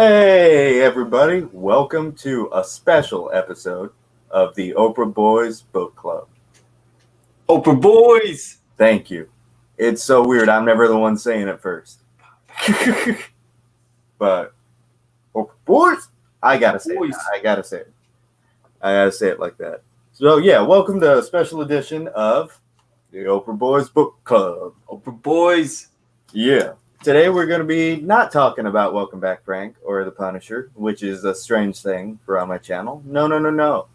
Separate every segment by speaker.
Speaker 1: Hey, everybody. Welcome to a special episode of the Oprah Boys Book Club.
Speaker 2: Oprah Boys!
Speaker 1: Thank you. It's so weird. I'm never the one saying it first. But Oprah Boys, I gotta say it. I gotta say it. I gotta say it like that. So, yeah, welcome to a special edition of the Oprah Boys Book Club.
Speaker 2: Oprah Boys!
Speaker 1: Yeah. Today we're going to be not talking about Welcome Back, Frank, or The Punisher, which is a strange thing for on my channel. No.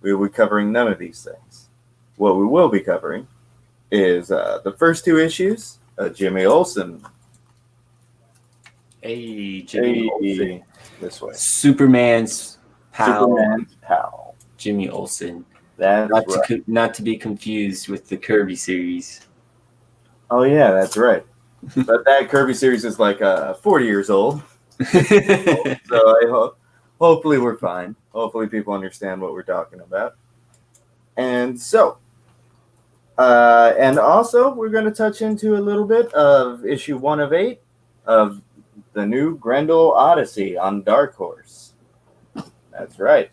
Speaker 1: We will be covering none of these things. What we will be covering is the first two issues of Jimmy Olsen.
Speaker 2: Hey, Jimmy Olsen.
Speaker 1: This way.
Speaker 2: Superman's pal.
Speaker 1: Jimmy
Speaker 2: Olsen.
Speaker 1: That's right.
Speaker 2: Not to be confused with the Kirby series.
Speaker 1: Oh, yeah, that's right. But that Kirby series is like 40 years old. So hopefully we're fine. Hopefully people understand what we're talking about. And so, and also we're going to touch into a little bit of issue 1 of 8 of the new Grendel Odyssey on Dark Horse. That's right.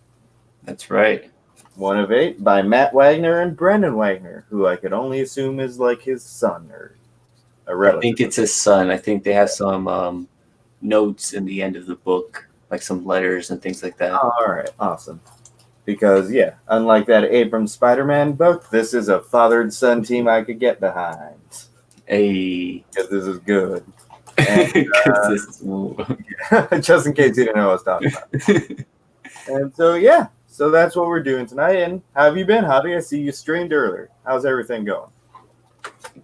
Speaker 1: 1 of 8 by Matt Wagner and Brendan Wagner, who I could only assume is like his son or a relative.
Speaker 2: I think it's his son. I think they have some notes in the end of the book, like some letters and things like that.
Speaker 1: All right, awesome. Because, yeah, unlike that Abrams Spider-Man book, this is a father-son team I could get behind.
Speaker 2: Hey.
Speaker 1: Because this is good. And, just in case you didn't know what I was talking about. And so, yeah, so that's what we're doing tonight. And how have you been, Javi? I see you streamed earlier. How's everything going?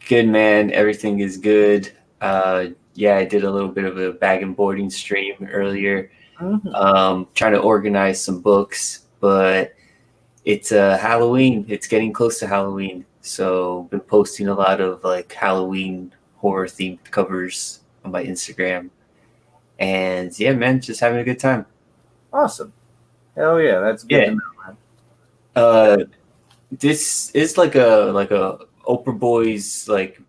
Speaker 2: Good, man. Everything is good. Yeah, I did a little bit of a bag and boarding stream earlier.
Speaker 1: Mm-hmm.
Speaker 2: Trying to organize some books, but it's Halloween. It's getting close to Halloween, so I've been posting a lot of like Halloween horror themed covers on my Instagram, and yeah, man, just having a good time.
Speaker 1: Awesome. Hell yeah, that's good to know, man.
Speaker 2: This is like a Oprah Boys like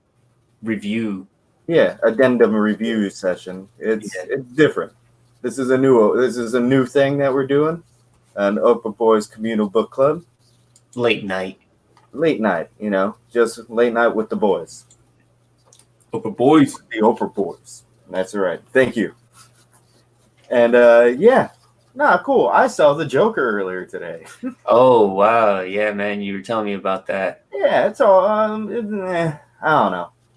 Speaker 2: review.
Speaker 1: Yeah, addendum review session. It's different. This is a new thing that we're doing. An Oprah Boys communal book club.
Speaker 2: Late night,
Speaker 1: you know, just late night with the boys.
Speaker 2: Oprah Boys.
Speaker 1: The Oprah Boys. That's right. Thank you. And yeah. Nah, cool. I saw the Joker earlier today.
Speaker 2: Oh, wow. Yeah, man, you were telling me about that.
Speaker 1: Yeah, it's all I don't know.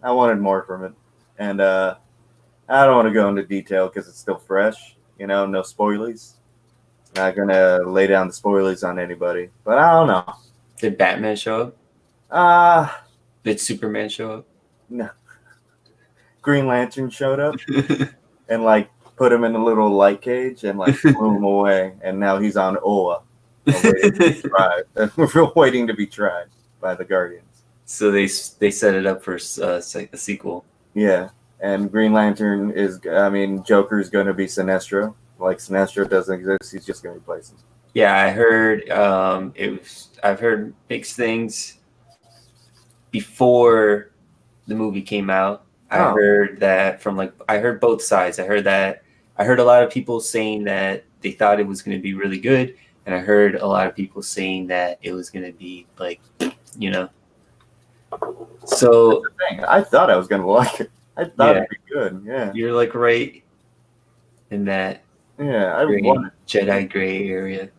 Speaker 1: I wanted more from it. And I don't want to go into detail because it's still fresh. You know, no spoilies. Not gonna lay down the spoilers on anybody. But I don't know.
Speaker 2: Did Batman show up? Did Superman show up?
Speaker 1: No. Green Lantern showed up and like put him in a little light cage and like blew him away. And now he's on Oa. Waiting to be tried by the Guardians.
Speaker 2: So they set it up for a sequel.
Speaker 1: Yeah. And Green Lantern Joker's going to be Sinestro. Like Sinestro doesn't exist, he's just going to replace him.
Speaker 2: Yeah, I heard I've heard mixed things before the movie came out. I heard that I heard both sides. I heard a lot of people saying that they thought it was going to be really good, and I heard a lot of people saying that it was going to be like, you know. So
Speaker 1: I thought I was going to like it. I thought it'd be good. Yeah,
Speaker 2: you're like right in that.
Speaker 1: Yeah, I wanted
Speaker 2: Jedi gray area.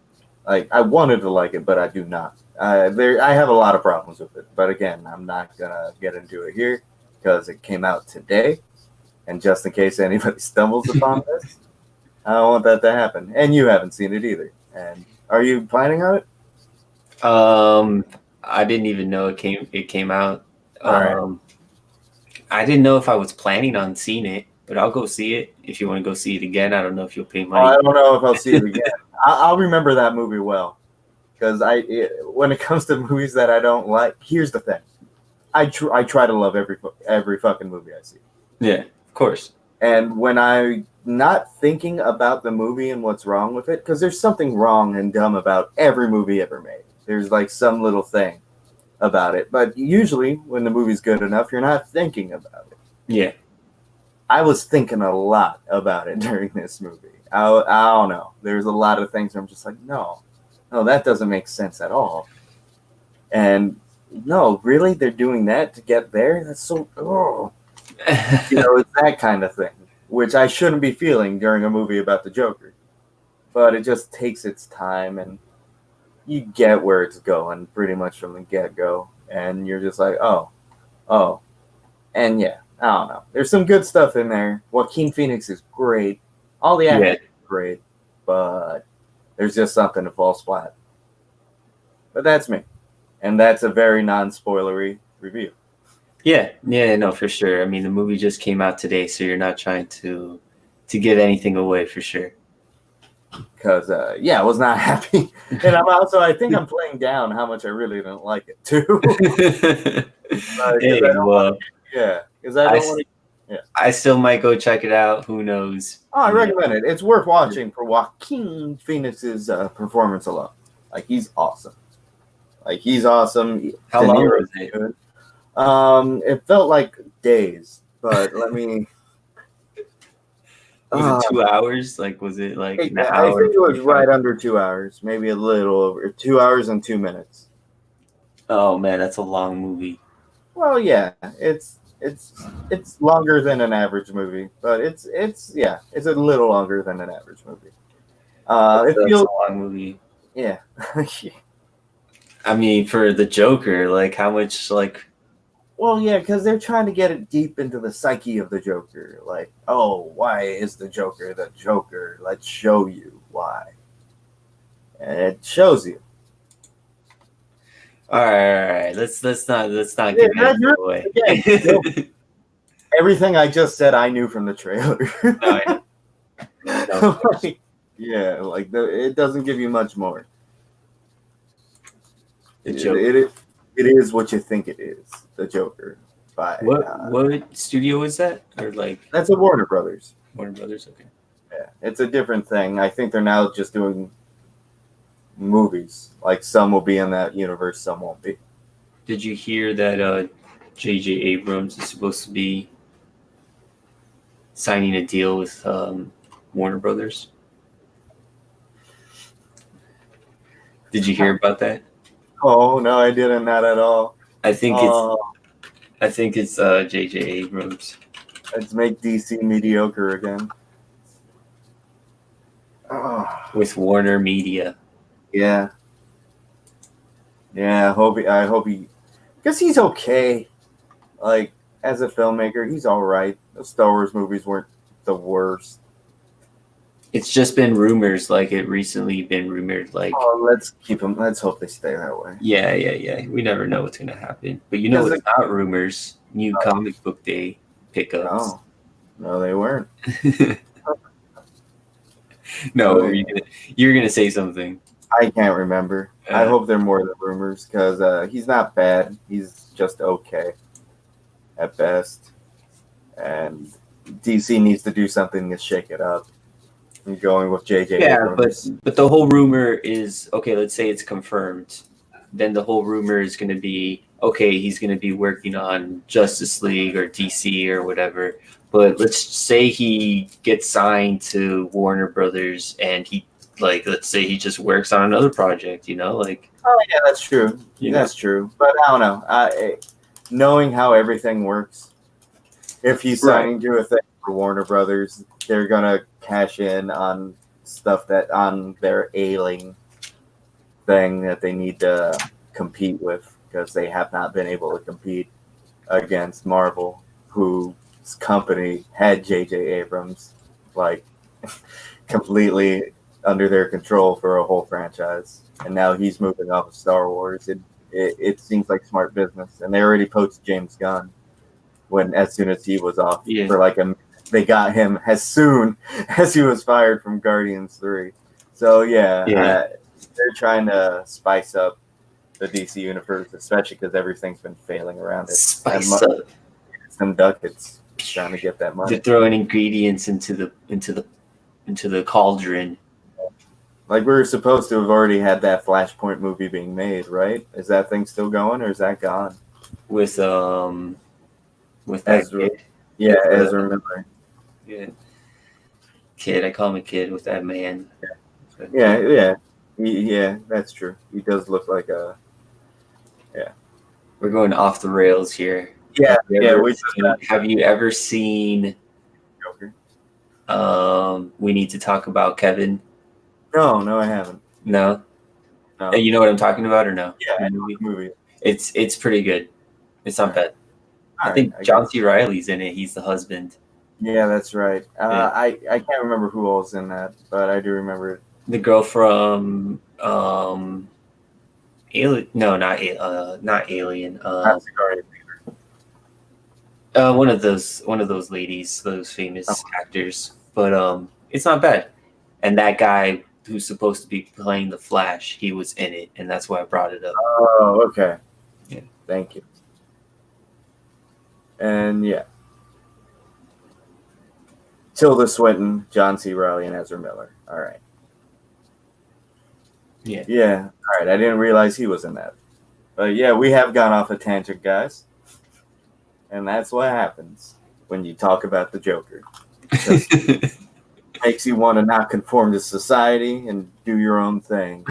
Speaker 1: Like I wanted to like it, but I do not. I have a lot of problems with it, but again, I'm not gonna get into it here because it came out today, and just in case anybody stumbles upon this, I don't want that to happen. And you haven't seen it either. And are you planning on it?
Speaker 2: I didn't even know it came out.
Speaker 1: All right.
Speaker 2: I didn't know if I was planning on seeing it, but I'll go see it. If you want to go see it again, I don't know if you'll pay money.
Speaker 1: I don't know if I'll see it again. I'll remember that movie well, because when it comes to movies that I don't like, here's the thing: I try to love every fucking movie I see.
Speaker 2: Yeah, of course.
Speaker 1: And when I'm not thinking about the movie and what's wrong with it, because there's something wrong and dumb about every movie ever made. There's like some little thing about it, but usually when the movie's good enough, you're not thinking about it.
Speaker 2: Yeah.
Speaker 1: I was thinking a lot about it during this movie. I don't know. There's a lot of things where I'm just like, no, that doesn't make sense at all. And no, really, they're doing that to get there? That's so, it's that kind of thing, which I shouldn't be feeling during a movie about the Joker. But it just takes its time, and you get where it's going pretty much from the get-go. And you're just like, oh. And yeah, I don't know. There's some good stuff in there. Joaquin Phoenix is great. All the acting is great. But there's just something to fall flat. But that's me. And that's a very non-spoilery review.
Speaker 2: Yeah, no, for sure. I mean, the movie just came out today, so you're not trying to give anything away for sure.
Speaker 1: Because, I was not happy. And I think I'm playing down how much I really didn't like it, too.
Speaker 2: I still might go check it out. Who knows?
Speaker 1: Oh, I recommend it. It's worth watching for Joaquin Phoenix's performance alone. Like, he's awesome.
Speaker 2: How long was it?
Speaker 1: Good. It felt like days, but let me.
Speaker 2: Was it 2 hours? Like, was it like an hour?
Speaker 1: I think it was right under 2 hours, maybe a little over 2 hours and 2 minutes.
Speaker 2: Oh man, that's a long movie.
Speaker 1: Well, yeah, it's longer than an average movie, but it's a little longer than an average movie. It feels
Speaker 2: a long movie.
Speaker 1: Yeah.
Speaker 2: I mean, for the Joker, like how much like.
Speaker 1: Well, yeah, because they're trying to get it deep into the psyche of the Joker. Like, oh, why is the Joker the Joker? Let's show you why. And it shows you.
Speaker 2: All right. Let's not give it away.
Speaker 1: Again, everything I just said, I knew from the trailer. No. It doesn't give you much more. It is what you think it is. The Joker. By
Speaker 2: what studio is that? Or like
Speaker 1: that's a Warner Brothers.
Speaker 2: Warner Brothers, okay.
Speaker 1: Yeah, it's a different thing. I think they're now just doing movies. Like some will be in that universe, some won't be.
Speaker 2: Did you hear that J.J. Abrams is supposed to be signing a deal with Warner Brothers? Did you hear about that?
Speaker 1: Oh no, I didn't. Not at all.
Speaker 2: I think it's J.J. Abrams.
Speaker 1: Let's make DC mediocre again.
Speaker 2: With Warner Media.
Speaker 1: Yeah. I hope he, because he's okay. Like as a filmmaker, he's all right. The Star Wars movies weren't the worst.
Speaker 2: It's just been rumors, like it recently been rumored, like.
Speaker 1: Oh, let's keep them. Let's hope they stay that way.
Speaker 2: Yeah. We never know what's gonna happen, but it's not rumors. New Comic Book Day pickups.
Speaker 1: No, they weren't.
Speaker 2: No, you're gonna say something.
Speaker 1: I can't remember. I hope they're more than rumors because he's not bad. He's just okay at best, and DC needs to do something to shake it up. I'm going with JJ.
Speaker 2: Yeah, but the whole rumor is okay. Let's say it's confirmed. Then the whole rumor is going to be okay. He's going to be working on Justice League or DC or whatever. But let's say he gets signed to Warner Brothers, and let's say he just works on another project. Oh
Speaker 1: yeah, that's true. That's true. But I don't know. Knowing how everything works, if he's signing to a thing for Warner Brothers, they're gonna cash in on stuff on their ailing thing that they need to compete with because they have not been able to compete against Marvel, whose company had J.J. Abrams completely under their control for a whole franchise, and now he's moving off of Star Wars. It seems like smart business, and they already poached James Gunn as soon as he was off for they got him as soon as he was fired from Guardians 3. So they're trying to spice up the DC universe, especially because everything's been failing around it.
Speaker 2: Spice up
Speaker 1: some ducats, trying to get that money.
Speaker 2: They're throwing ingredients into the cauldron.
Speaker 1: Like we were supposed to have already had that Flashpoint movie being made, right? Is that thing still going, or is that gone?
Speaker 2: With
Speaker 1: Ezra. Yeah, Ezra Miller.
Speaker 2: Yeah. Kid. I call him a kid with that man.
Speaker 1: Yeah, that's true. He does look like a
Speaker 2: We're going off the rails here.
Speaker 1: yeah.
Speaker 2: Have you ever seen
Speaker 1: Joker.
Speaker 2: We Need to Talk About Kevin?
Speaker 1: No, I haven't.
Speaker 2: No?
Speaker 1: No.
Speaker 2: You know what I'm talking about or no?
Speaker 1: Yeah, movie.
Speaker 2: It's pretty good. It's not bad. I think John C. Reilly's in it. He's the husband.
Speaker 1: Yeah, that's right.
Speaker 2: Yeah.
Speaker 1: I can't remember who else in that, but I do remember it.
Speaker 2: The girl from Alien. No, not Alien. One of those ladies, those famous actors. But it's not bad. And that guy who's supposed to be playing the Flash, he was in it, and that's why I brought it up.
Speaker 1: Oh, okay.
Speaker 2: Yeah.
Speaker 1: Thank you. And yeah. Tilda Swinton, John C. Reilly, and Ezra Miller. All right.
Speaker 2: Yeah.
Speaker 1: Yeah. All right. I didn't realize he was in that. But yeah, we have gone off a tangent, guys. And that's what happens when you talk about the Joker. It makes you want to not conform to society and do your own thing.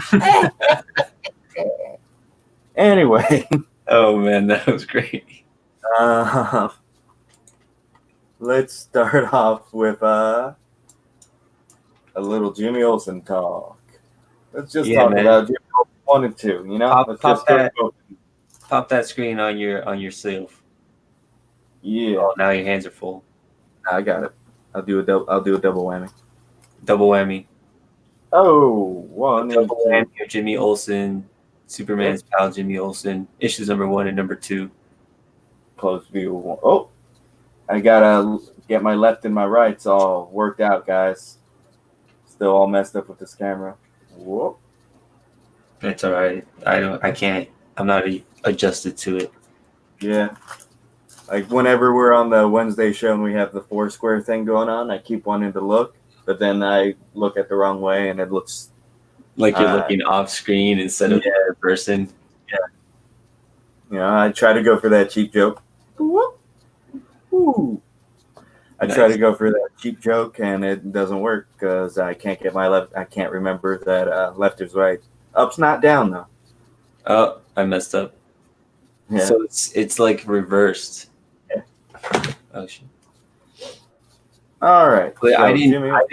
Speaker 1: Anyway.
Speaker 2: Oh, man, that was great.
Speaker 1: Let's start off with a little Jimmy Olsen talk. Let's just talk about Jimmy Olsen 1 and 2. You know,
Speaker 2: pop that screen on your sleeve.
Speaker 1: Yeah.
Speaker 2: Oh, now your hands are full.
Speaker 1: I got it. I'll do a double whammy.
Speaker 2: Double whammy.
Speaker 1: Oh, one
Speaker 2: double whammy of Jimmy Olsen, Superman's pal Jimmy Olsen, issues number 1 and number 2.
Speaker 1: Close view 1. Oh, I gotta get my left and my rights all worked out, guys. Still all messed up with this camera. Whoop.
Speaker 2: That's all right. I can't. I'm not adjusted to it.
Speaker 1: Yeah. Like whenever we're on the Wednesday show and we have the 4 square thing going on, I keep wanting to look, but then I look at the wrong way and it looks
Speaker 2: like you're looking off screen instead of the other person.
Speaker 1: Yeah. You know, I try to go for that cheap joke. Ooh. I try to go for that cheap joke and it doesn't work because I can't get my left. I can't remember that left is right. Up's not down though.
Speaker 2: Oh, I messed up. Yeah. So it's like reversed.
Speaker 1: Yeah.
Speaker 2: Oh shit.
Speaker 1: All right.
Speaker 2: But I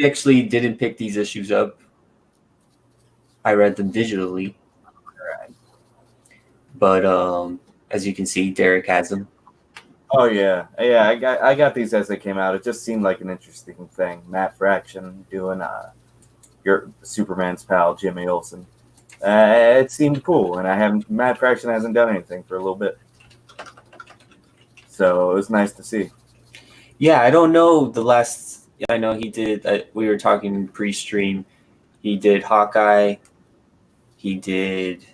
Speaker 2: actually didn't pick these issues up. I read them digitally.
Speaker 1: All right.
Speaker 2: But as you can see, Derek has them.
Speaker 1: Oh yeah. I got these as they came out. It just seemed like an interesting thing. Matt Fraction doing your Superman's pal Jimmy Olsen. It seemed cool, and Matt Fraction hasn't done anything for a little bit, so it was nice to see.
Speaker 2: Yeah, I don't know I know he did. We were talking pre-stream. He did Hawkeye. He did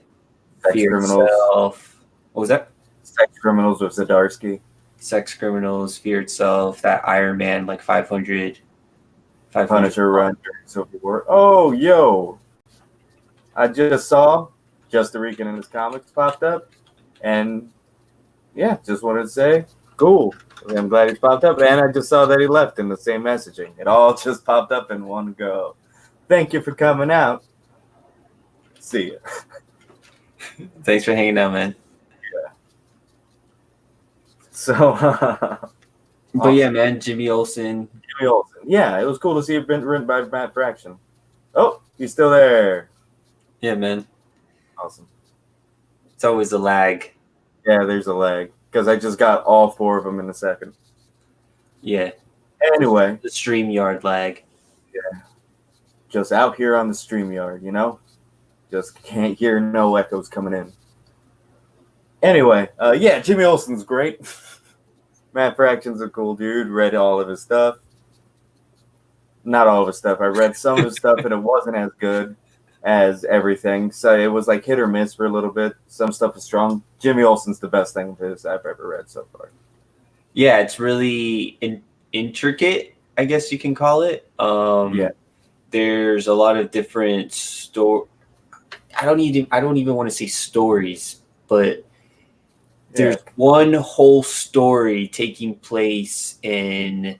Speaker 1: Sex Criminals.
Speaker 2: What was that?
Speaker 1: Sex Criminals with Zdarsky.
Speaker 2: Sex Criminals, Fear Itself, that Iron Man, like 500
Speaker 1: Punisher run during Civil War. Oh, yo. I just saw Just Rican and his comics popped up. And, yeah, just wanted to say, cool. I'm glad he's popped up. And I just saw that he left in the same messaging. It all just popped up in one go. Thank you for coming out. See ya.
Speaker 2: Thanks for hanging out, man.
Speaker 1: Yeah. So,
Speaker 2: but yeah, man, Jimmy Olsen.
Speaker 1: Yeah, it was cool to see it written by Matt Fraction. Oh, he's still there.
Speaker 2: Yeah, man.
Speaker 1: Awesome.
Speaker 2: It's always a lag.
Speaker 1: Yeah, there's a lag because I just got all 4 of them in a second.
Speaker 2: Yeah.
Speaker 1: Anyway.
Speaker 2: The StreamYard lag.
Speaker 1: Yeah. Just out here on the StreamYard, you know? Just can't hear no echoes coming in. Anyway, yeah, Jimmy Olsen's great. Matt Fraction's a cool dude. Read all of his stuff. Not all of his stuff. I read some of his stuff and it wasn't as good as everything. So it was like hit or miss for a little bit. Some stuff is strong. Jimmy Olsen's the best thing of his I've ever read so far.
Speaker 2: Yeah, it's really intricate, I guess you can call it.
Speaker 1: Yeah.
Speaker 2: There's a lot of different I don't even want to say stories, but there's one whole story taking place in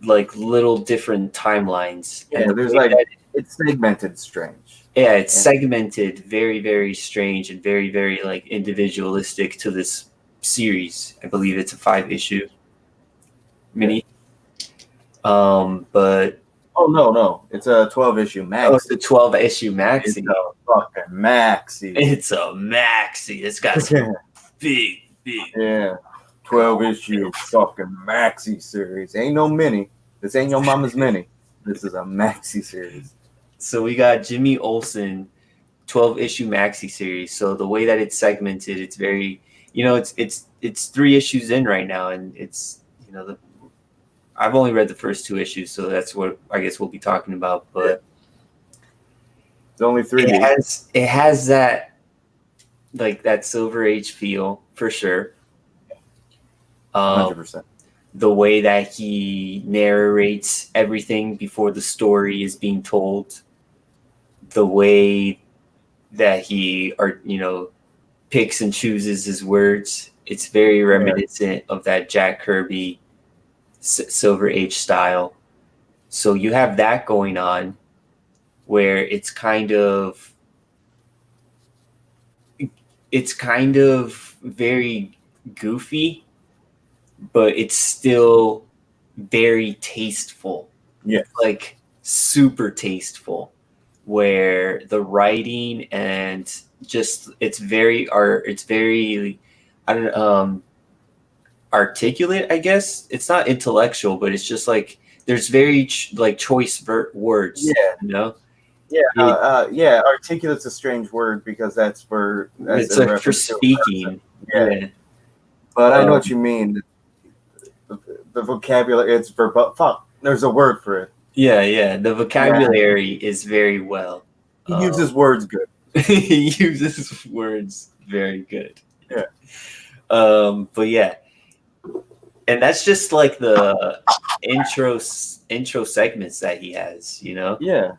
Speaker 2: like little different timelines.
Speaker 1: Yeah,
Speaker 2: And the
Speaker 1: there's
Speaker 2: way
Speaker 1: like
Speaker 2: that
Speaker 1: it's segmented strange.
Speaker 2: yeah, it's
Speaker 1: And
Speaker 2: segmented very, very strange and very, very like individualistic to this series. I believe it's a 5-issue mini. But
Speaker 1: oh no, it's a 12-issue
Speaker 2: oh, it's
Speaker 1: maxi.
Speaker 2: a 12-issue
Speaker 1: It's
Speaker 2: maxi.
Speaker 1: a fucking maxi.
Speaker 2: It's a maxi. It's got some big, big.
Speaker 1: Yeah, 12-issue fucking maxi series. Ain't no mini. This ain't your mama's mini. This is a maxi series.
Speaker 2: So we got Jimmy Olsen 12-issue maxi series. So the way that it's segmented, it's very, it's 3 issues in right now, and it's I've only read the first 2 issues, so that's what I guess we'll be talking about. But
Speaker 1: it's only 3.
Speaker 2: It has that like that Silver Age feel for sure.
Speaker 1: 100%.
Speaker 2: The way that he narrates everything before the story is being told, the way that he picks and chooses his words, it's very reminiscent of that Jack Kirby Silver Age style. So you have that going on where it's kind of very goofy, but it's still very tasteful.
Speaker 1: Yeah.
Speaker 2: Like super tasteful, where the writing and just it's very articulate, I guess. It's not intellectual, but it's just like there's very choice words.
Speaker 1: Yeah. Yeah, articulate's a strange word because that's
Speaker 2: for speaking. Yeah.
Speaker 1: But I know what you mean. The vocabulary, it's fuck. There's a word for it.
Speaker 2: Yeah. The vocabulary is very well.
Speaker 1: He uses words good.
Speaker 2: He uses words very good.
Speaker 1: Yeah.
Speaker 2: But yeah. And that's just like the intro segments that he has,
Speaker 1: Yeah.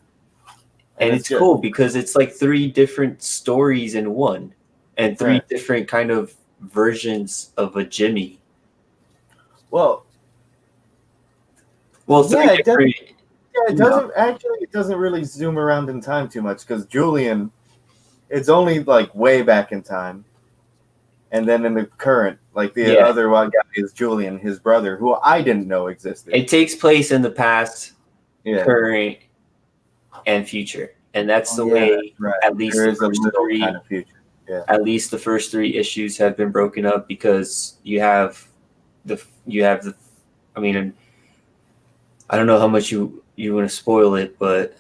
Speaker 2: And it's cool because it's like 3 different stories in one, and 3 different kind of versions of a Jimmy.
Speaker 1: Well, it doesn't really zoom around in time too much because Julian, it's only like way back in time, and then in the current, like the other one guy is Julian, his brother, who I didn't know existed.
Speaker 2: It takes place in the past, current, and future, and that's the way.
Speaker 1: Right.
Speaker 2: At least
Speaker 1: there is a little kind of future. Yeah.
Speaker 2: At least the first 3 issues have been broken up because you have the. I mean, I don't know how much you want to spoil it, but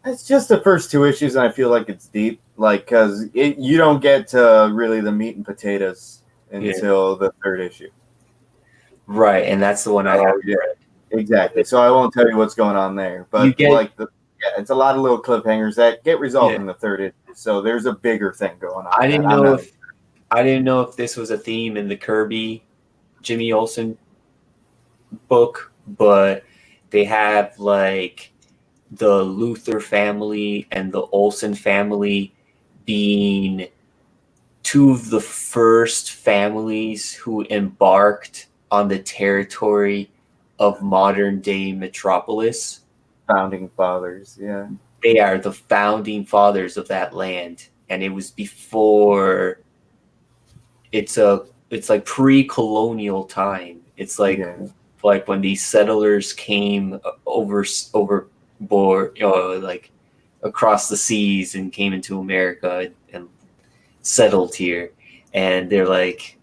Speaker 1: it's just the first 2 issues, and I feel like it's deep, like because you don't get to really the meat and potatoes until the 3rd issue.
Speaker 2: Right, and that's the one I have.
Speaker 1: Yeah, exactly. So I won't tell you what's going on there, but it's a lot of little cliffhangers that get resolved in the 3rd issue. So there's a bigger thing going on.
Speaker 2: I didn't know if this was a theme in the Kirby Jimmy Olsen book, but they have like the Luther family and the Olsen family being 2 of the first families who embarked on the territory of modern day Metropolis.
Speaker 1: Founding fathers, yeah.
Speaker 2: They are the founding fathers of that land, and it was before. It's like pre-colonial time. It's like when these settlers came overboard, like across the seas and came into America and settled here, and they're like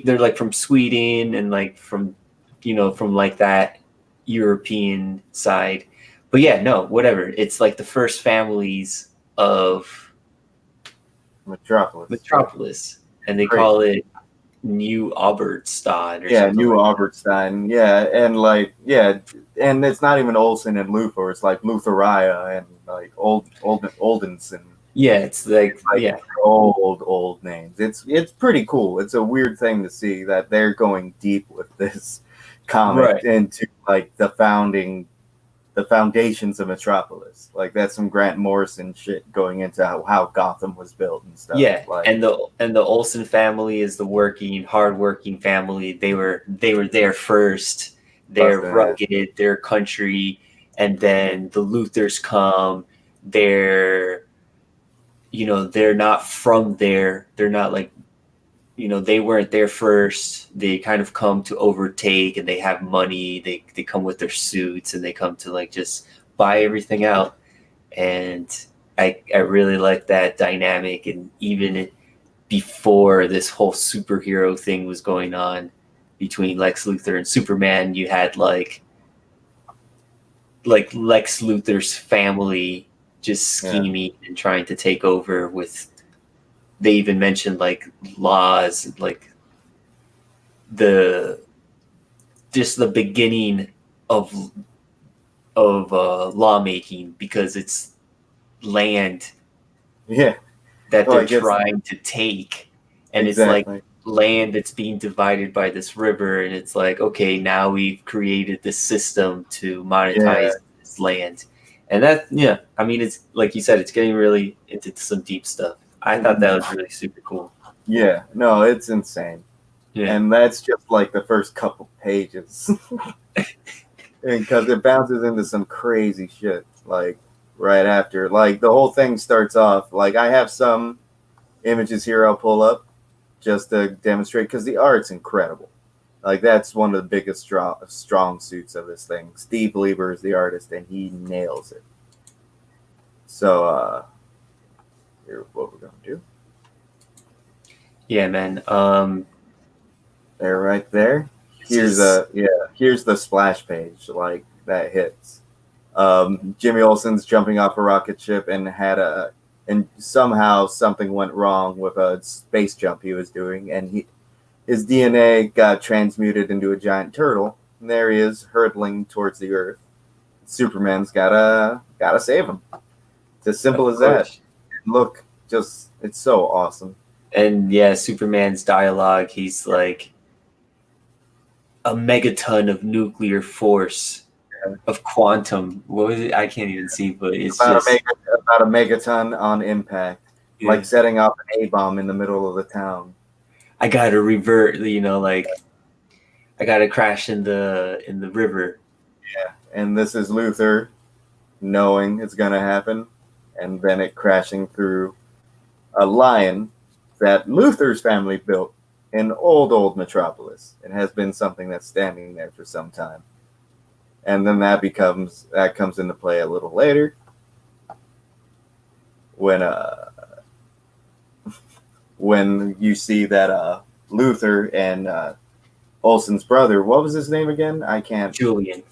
Speaker 2: they're like from Sweden and like from like that European side. But yeah, no, whatever. It's like the first families of Metropolis, and they call it New Albertstadt.
Speaker 1: New Albertstein. Yeah, and it's not even Olsen and Luther. It's like Lutheria and like Oldensen.
Speaker 2: Yeah, it's like
Speaker 1: old names. It's pretty cool. It's a weird thing to see that they're going deep with this comic into like the foundations of Metropolis. Like that's some Grant Morrison shit going into how Gotham was built and stuff.
Speaker 2: Yeah, and the Olsen family is the hardworking family. They were there first. they're
Speaker 1: Busting ass.
Speaker 2: rugged, they're country, and then the Luthers come. They're they're not from there. They're not like they weren't there first. They kind of come to overtake, and they have money. They come with their suits, and they come to like just buy everything out. And I really like that dynamic. And even before this whole superhero thing was going on between Lex Luthor and Superman, you had like Lex Luthor's family just scheming and trying to take over with. They even mentioned like laws, like the beginning of lawmaking, because it's land
Speaker 1: Yeah.
Speaker 2: that
Speaker 1: Well, I
Speaker 2: they're
Speaker 1: guess
Speaker 2: trying to take, and
Speaker 1: exactly.
Speaker 2: it's like land that's being divided by this river, and it's like, okay, now we've created this system to monetize this land. And that, yeah, I mean, it's like you said, it's getting really into some deep stuff. I thought that was really super cool.
Speaker 1: Yeah, no, it's insane.
Speaker 2: Yeah.
Speaker 1: And that's just like the first couple pages. Because it bounces into some crazy shit, like right after. Like the whole thing starts off, like I have some images here I'll pull up just to demonstrate, because the art's incredible. Like that's one of the biggest strong suits of this thing. Steve Lieber is the artist, and he nails it. So here's what we're gonna do.
Speaker 2: Yeah, man.
Speaker 1: They're right there. Here's the splash page, like that hits. Jimmy Olsen's jumping off a rocket ship and somehow something went wrong with a space jump he was doing, and his DNA got transmuted into a giant turtle, and there he is hurtling towards the Earth. Superman's gotta save him. It's as simple as that. Look, just it's so awesome.
Speaker 2: And yeah, Superman's dialogue, he's like a megaton of nuclear force, of quantum. What was it? I can't even see, but it's
Speaker 1: about
Speaker 2: just
Speaker 1: about a megaton on impact, like setting off an A-bomb in the middle of the town.
Speaker 2: I gotta revert, like I gotta crash in the river.
Speaker 1: Yeah, and this is Luthor knowing it's gonna happen, and then it crashing through a lion that Luthor's family built in old Metropolis. It has been something that's standing there for some time. And then that comes into play a little later when you see that Luthor and Olsen's brother, what was his name again?
Speaker 2: Julian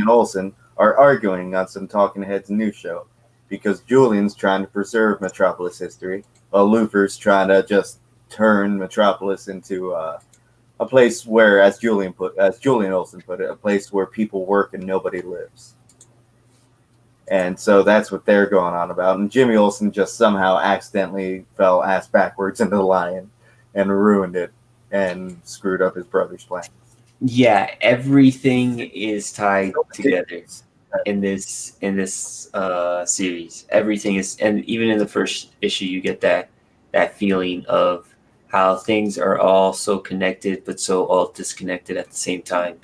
Speaker 1: Olsen are arguing on some Talking Heads news show, because Julian's trying to preserve Metropolis history, while Luthor's trying to just turn Metropolis into a place where, as Julian Olsen put it, a place where people work and nobody lives. And so that's what they're going on about. And Jimmy Olsen just somehow accidentally fell ass backwards into the lion and ruined it and screwed up his brother's plans.
Speaker 2: Yeah, everything is tied together in this series. Everything is, and even in the first issue, you get that feeling of how things are all so connected, but so all disconnected at the same time.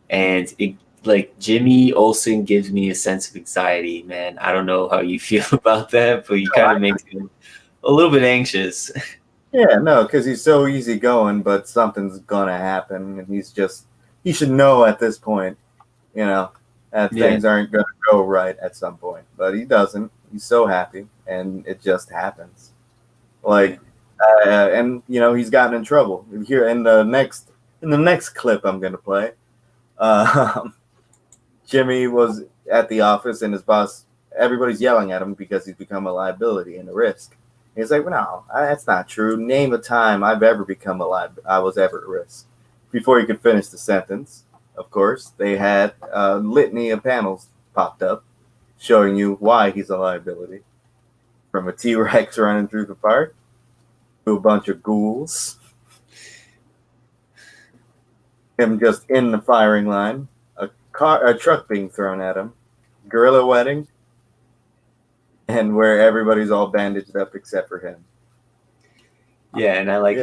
Speaker 2: And it, like, Jimmy Olsen gives me a sense of anxiety, man. I don't know how you feel about that, but he kind of makes me a little bit anxious.
Speaker 1: Yeah, no, because he's so easygoing, but something's gonna happen, and he should know at this point, that things aren't gonna go right at some point. But he doesn't. He's so happy, and it just happens. Like, and he's gotten in trouble here in the next clip I'm gonna play. Jimmy was at the office, and his boss, everybody's yelling at him because he's become a liability and a risk. He's like, well, no, that's not true. Name a time I was ever at risk. Before he could finish the sentence, of course, they had a litany of panels popped up showing you why he's a liability. From a T-Rex running through the park to a bunch of ghouls. Him just in the firing line. A truck being thrown at him. Gorilla wedding. And where everybody's all bandaged up except for him.
Speaker 2: Yeah, and I like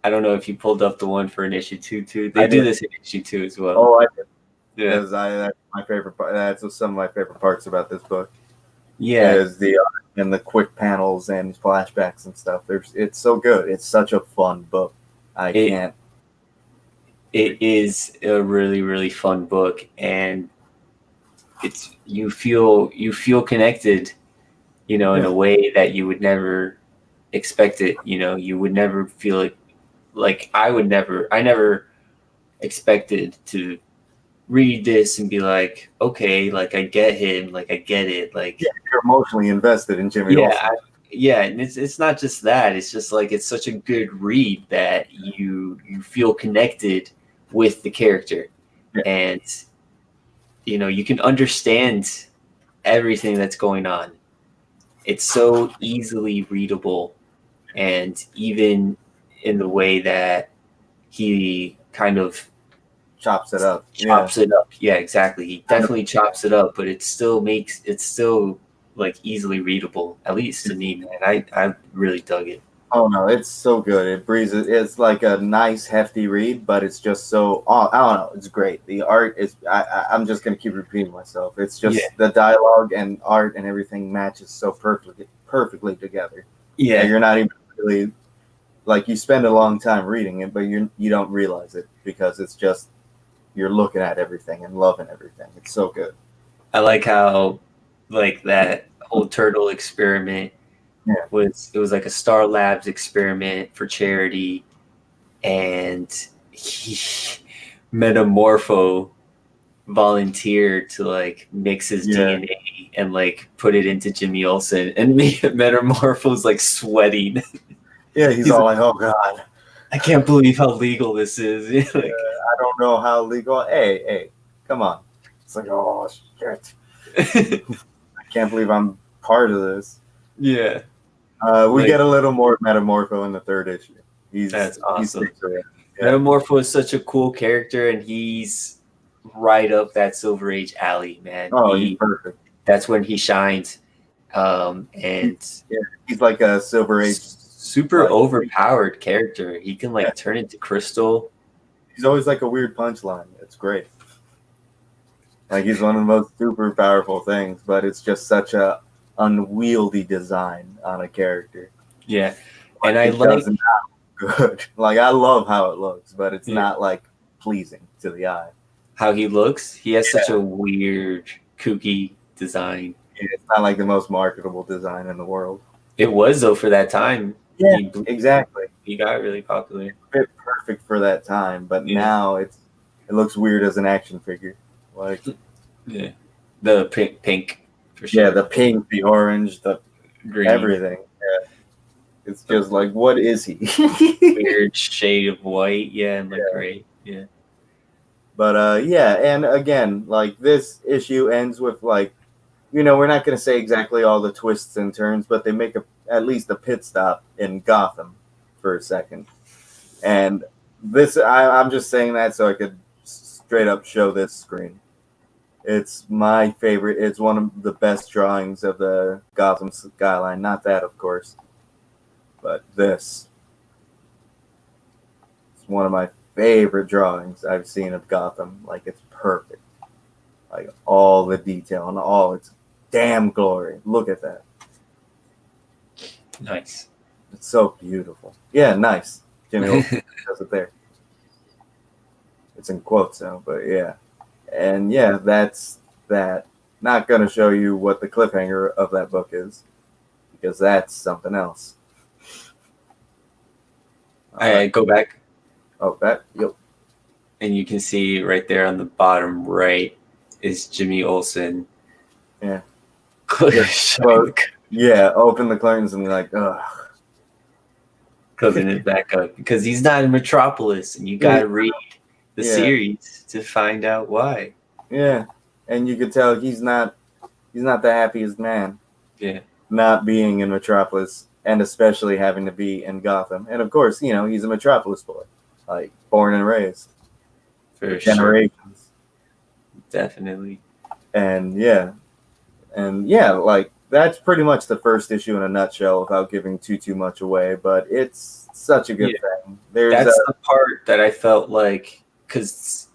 Speaker 2: I don't know if you pulled up the one for an issue 2 too. They
Speaker 1: I
Speaker 2: do
Speaker 1: did.
Speaker 2: this in issue 2 as well.
Speaker 1: Oh, I did.
Speaker 2: Yeah.
Speaker 1: Because that's my favorite part. That's some of my favorite parts about this book.
Speaker 2: Yeah.
Speaker 1: Is the art and the quick panels and flashbacks and stuff. It's so good. It's such a fun book.
Speaker 2: It is a really, really fun book, and it's you feel connected, in a way that you would never expect it. You would never feel like I never expected to read this and be like, okay, like I get him, like I get it, like
Speaker 1: you're emotionally invested in Jimmy Olsen.
Speaker 2: And it's not just that. It's just like it's such a good read that you feel connected with the character, and you can understand everything that's going on. It's so easily readable, and even in the way that he kind of
Speaker 1: chops it up.
Speaker 2: Yeah, exactly. He definitely chops it up, but it's still like easily readable, at least to me, man. I really dug it.
Speaker 1: Oh no, it's so good. It breezes. It's like a nice, hefty read, but it's just so. Oh, I don't know. It's great. The art is. I'm just gonna keep repeating myself. It's just the dialogue and art and everything matches so perfectly together.
Speaker 2: Yeah,
Speaker 1: and you're not even really like you spend a long time reading it, but you don't realize it because it's just you're looking at everything and loving everything. It's so good.
Speaker 2: I like how like that whole turtle experiment was like a Star Labs experiment for charity, and he Metamorpho volunteered to like mix his DNA and like put it into Jimmy Olsen, and Metamorpho's like sweating.
Speaker 1: Yeah, he's all like, "Oh God,
Speaker 2: I can't believe how legal this is." Like,
Speaker 1: I don't know how legal. Hey, come on. It's like, oh shit. I can't believe I'm part of this.
Speaker 2: Yeah.
Speaker 1: We get a little more Metamorpho in the third issue.
Speaker 2: That's awesome.
Speaker 1: Yeah.
Speaker 2: Metamorpho is such a cool character, and he's right up that Silver Age alley, man.
Speaker 1: Oh, he's perfect.
Speaker 2: That's when he shines. And
Speaker 1: he's like a Silver Age,
Speaker 2: super overpowered character. He can like turn into crystal.
Speaker 1: He's always like a weird punchline. It's great. Like he's one of the most super powerful things, but it's just such a unwieldy design on a character.
Speaker 2: Yeah, and I like
Speaker 1: good. Like I love how it looks, but it's not like pleasing to the eye.
Speaker 2: How he looks, he has such a weird, kooky design.
Speaker 1: It's not like the most marketable design in the world.
Speaker 2: It was though for that time.
Speaker 1: Yeah, exactly.
Speaker 2: He got really popular.
Speaker 1: Fit perfect for that time, but now it looks weird as an action figure. Like
Speaker 2: the pink for sure.
Speaker 1: Yeah, the pink, the orange, the green, everything. Yeah. It's just like, what is he?
Speaker 2: Weird shade of white, and like gray. Yeah.
Speaker 1: But and again, like this issue ends with like, we're not going to say exactly all the twists and turns, but they make at least a pit stop in Gotham for a second. And this, I'm just saying that so I could straight up show this screen. It's my favorite. It's one of the best drawings of the Gotham skyline. Not that, of course, but this. It's one of my favorite drawings I've seen of Gotham. Like, it's perfect. Like, all the detail and all its damn glory. Look at that.
Speaker 2: Nice.
Speaker 1: It's so beautiful. Yeah, nice. Jimmy Olsen does it there. It's in quotes now, but yeah. And yeah, that's that. Not going to show you what the cliffhanger of that book is, because that's something else.
Speaker 2: I go back.
Speaker 1: Oh, that? Yep.
Speaker 2: And you can see right there on the bottom right is Jimmy Olsen.
Speaker 1: Yeah.
Speaker 2: Yeah,
Speaker 1: open the curtains and be like, ugh.
Speaker 2: Closing it back up. Because he's not in Metropolis, and you got to read the series to find out why.
Speaker 1: Yeah. And you could tell he's not the happiest man.
Speaker 2: Yeah.
Speaker 1: Not being in Metropolis, and especially having to be in Gotham. And of course, he's a Metropolis boy. Like, born and raised.
Speaker 2: For
Speaker 1: generations.
Speaker 2: Definitely.
Speaker 1: And yeah, like, that's pretty much the first issue in a nutshell, without giving too much away. But it's such a good thing.
Speaker 2: That's the part that I felt like, because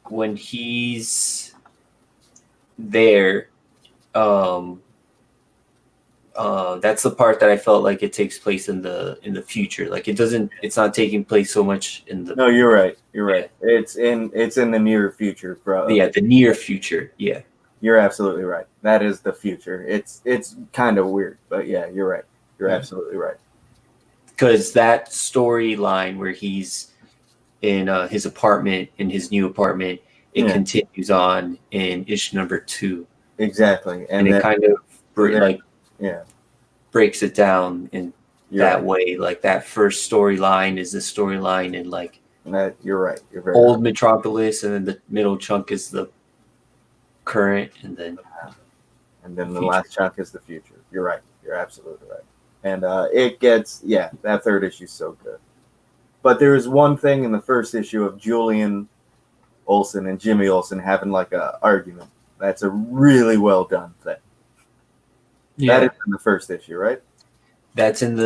Speaker 2: when he's there, that's the part that I felt like it takes place in the future. Like it's not taking place so much in the.
Speaker 1: No, you're right. You're right. It's in the near future, bro.
Speaker 2: Yeah, the near future. Yeah.
Speaker 1: You're absolutely right. That is the future. It's kind of weird, but yeah, you're right. You're absolutely right.
Speaker 2: Because that storyline where he's in his apartment, in his new apartment, it continues on in issue number 2.
Speaker 1: Exactly,
Speaker 2: and it kind of breaks it down in that way. Like that first storyline is the storyline in like
Speaker 1: that. You're right. You're very
Speaker 2: old
Speaker 1: right.
Speaker 2: Metropolis, and then the middle chunk is the current, and then
Speaker 1: the last chunk is the future. You're right. You're absolutely right. And it gets that third issue is so good. But there is one thing in the first issue of Julian Olsen and Jimmy Olsen having like a argument. That's a really well done thing. Yeah. That is in the first issue, right?
Speaker 2: That's in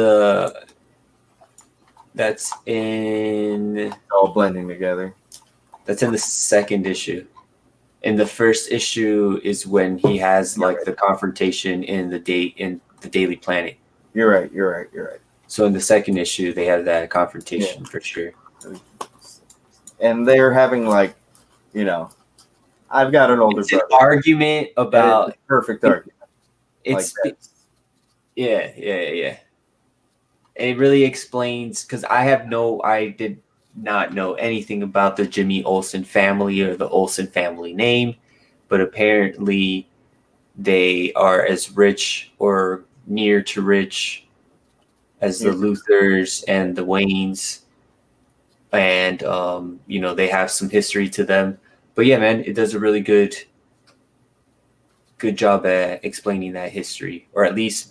Speaker 1: all blending together.
Speaker 2: That's in the second issue. In the first issue is when he has like the confrontation in the Daily Planet.
Speaker 1: You're right. You're right. You're right.
Speaker 2: So in the second issue, they have that confrontation for sure.
Speaker 1: And they're having like, I've got an older brother.
Speaker 2: An argument about
Speaker 1: perfect argument.
Speaker 2: It's yeah. And it really explains, because I did not know anything about the Jimmy Olsen family or the Olsen family name, but apparently they are as rich or near to rich as the Luthers and the Waynes, and they have some history to them. But yeah, man, it does a really good job at explaining that history, or at least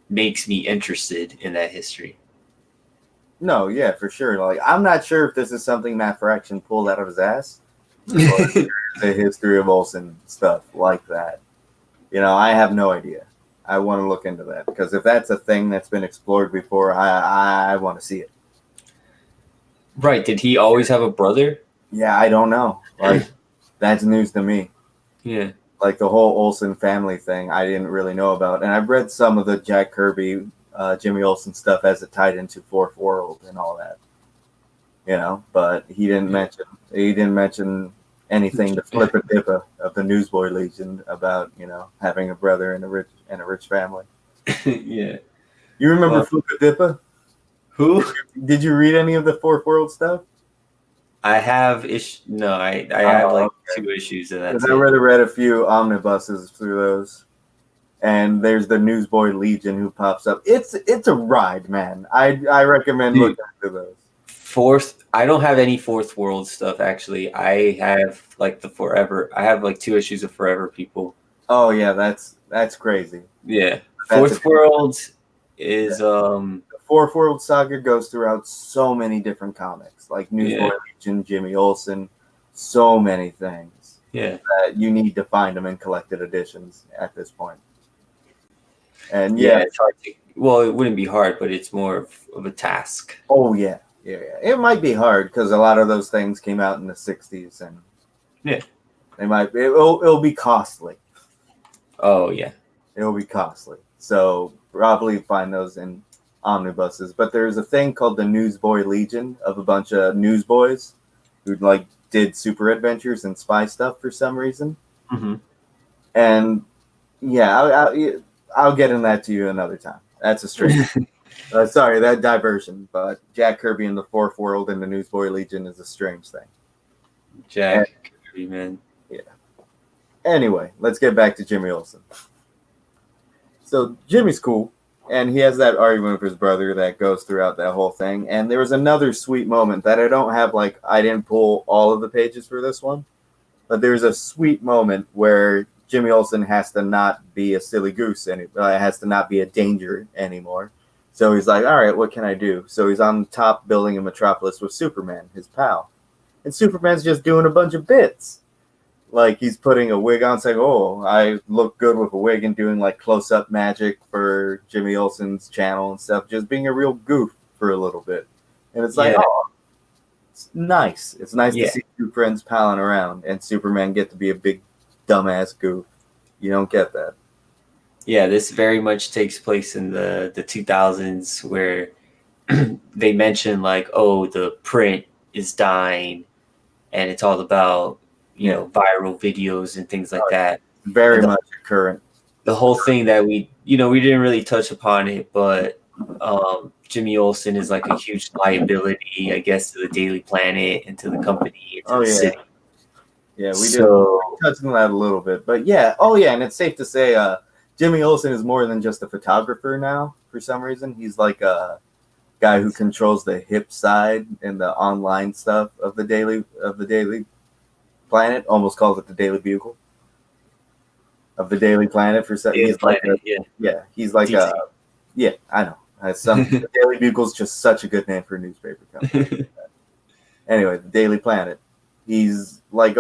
Speaker 2: makes me interested in that history.
Speaker 1: No, yeah, for sure. Like, I'm not sure if this is something Matt Fraction pulled out of his ass, or the history of Olsen stuff like that. I have no idea. I want to look into that, because if that's a thing that's been explored before, I want to see it.
Speaker 2: Right. Did he always have a brother?
Speaker 1: Yeah, I don't know. Like, that's news to me.
Speaker 2: Yeah.
Speaker 1: Like the whole Olsen family thing, I didn't really know about. And I've read some of the Jack Kirby, Jimmy Olsen stuff as it tied into Fourth World and all that. But he didn't mention anything to Flippa Dippa of the Newsboy Legion about, having a brother in a rich family.
Speaker 2: Yeah.
Speaker 1: You remember Flippa Dippa?
Speaker 2: Who?
Speaker 1: Did you read any of the Fourth World stuff?
Speaker 2: I have I have like 2 issues of that.
Speaker 1: I read a few omnibuses through those, and there's the Newsboy Legion who pops up. It's a ride, man. I recommend looking into those.
Speaker 2: I don't have any Fourth World stuff actually. I have like I have like 2 issues of Forever People.
Speaker 1: Oh yeah, that's crazy.
Speaker 2: Yeah, Fourth World is
Speaker 1: The Fourth World saga goes throughout so many different comics, like Newsboy Legion, Jimmy Olsen, so many things.
Speaker 2: Yeah,
Speaker 1: that you need to find them in collected editions at this point. And
Speaker 2: it's hard to. Well, it wouldn't be hard, but it's more of a task.
Speaker 1: Oh yeah. It might be hard because a lot of those things came out in the '60s, and it'll be costly.
Speaker 2: Oh yeah,
Speaker 1: it'll be costly. So probably find those in omnibuses. But there's a thing called the Newsboy Legion of a bunch of newsboys who like did super adventures and spy stuff for some reason.
Speaker 2: Mm-hmm.
Speaker 1: And I'll get in that to you another time. That's a straight. Sorry, that diversion. But Jack Kirby in the Fourth World and the Newsboy Legion is a strange thing.
Speaker 2: Kirby, man.
Speaker 1: Yeah. Anyway, let's get back to Jimmy Olsen. So Jimmy's cool, and he has that argument with his brother that goes throughout that whole thing. And there was another sweet moment that I don't have, like, I didn't pull all of the pages for this one, but there's a sweet moment where Jimmy Olsen has to not be a silly goose, and has to not be a danger anymore. So he's like, all right, what can I do? So he's on the top building in Metropolis with Superman, his pal. And Superman's just doing a bunch of bits. Like he's putting a wig on, saying, "Oh, I look good with a wig," and doing like close-up magic for Jimmy Olsen's channel and stuff, just being a real goof for a little bit. And it's like,
Speaker 2: Yeah.
Speaker 1: oh, it's nice. It's nice
Speaker 2: Yeah.
Speaker 1: to see two friends palling around, and Superman get to be a big dumbass goof. You don't get that.
Speaker 2: Yeah, this very much takes place in the 2000s, where they mention like, oh, the print is dying, and it's all about viral videos and things like that.
Speaker 1: Very
Speaker 2: And
Speaker 1: much current.
Speaker 2: the whole thing that we didn't really touch upon it, but Jimmy Olsen is like a huge liability, I guess, to the Daily Planet and to the company and to the city.
Speaker 1: Yeah, we did touch on that a little bit, but yeah, and it's safe to say Jimmy Olsen is more than just a photographer now. For some reason, he's like a guy who controls the hip side and the online stuff of the Daily Planet. Almost calls it the Daily Bugle of the Daily Planet. He's like he's like
Speaker 2: DC.
Speaker 1: I know. The Daily Bugle's just such a good name for a newspaper company. Anyway, the Daily Planet. He's like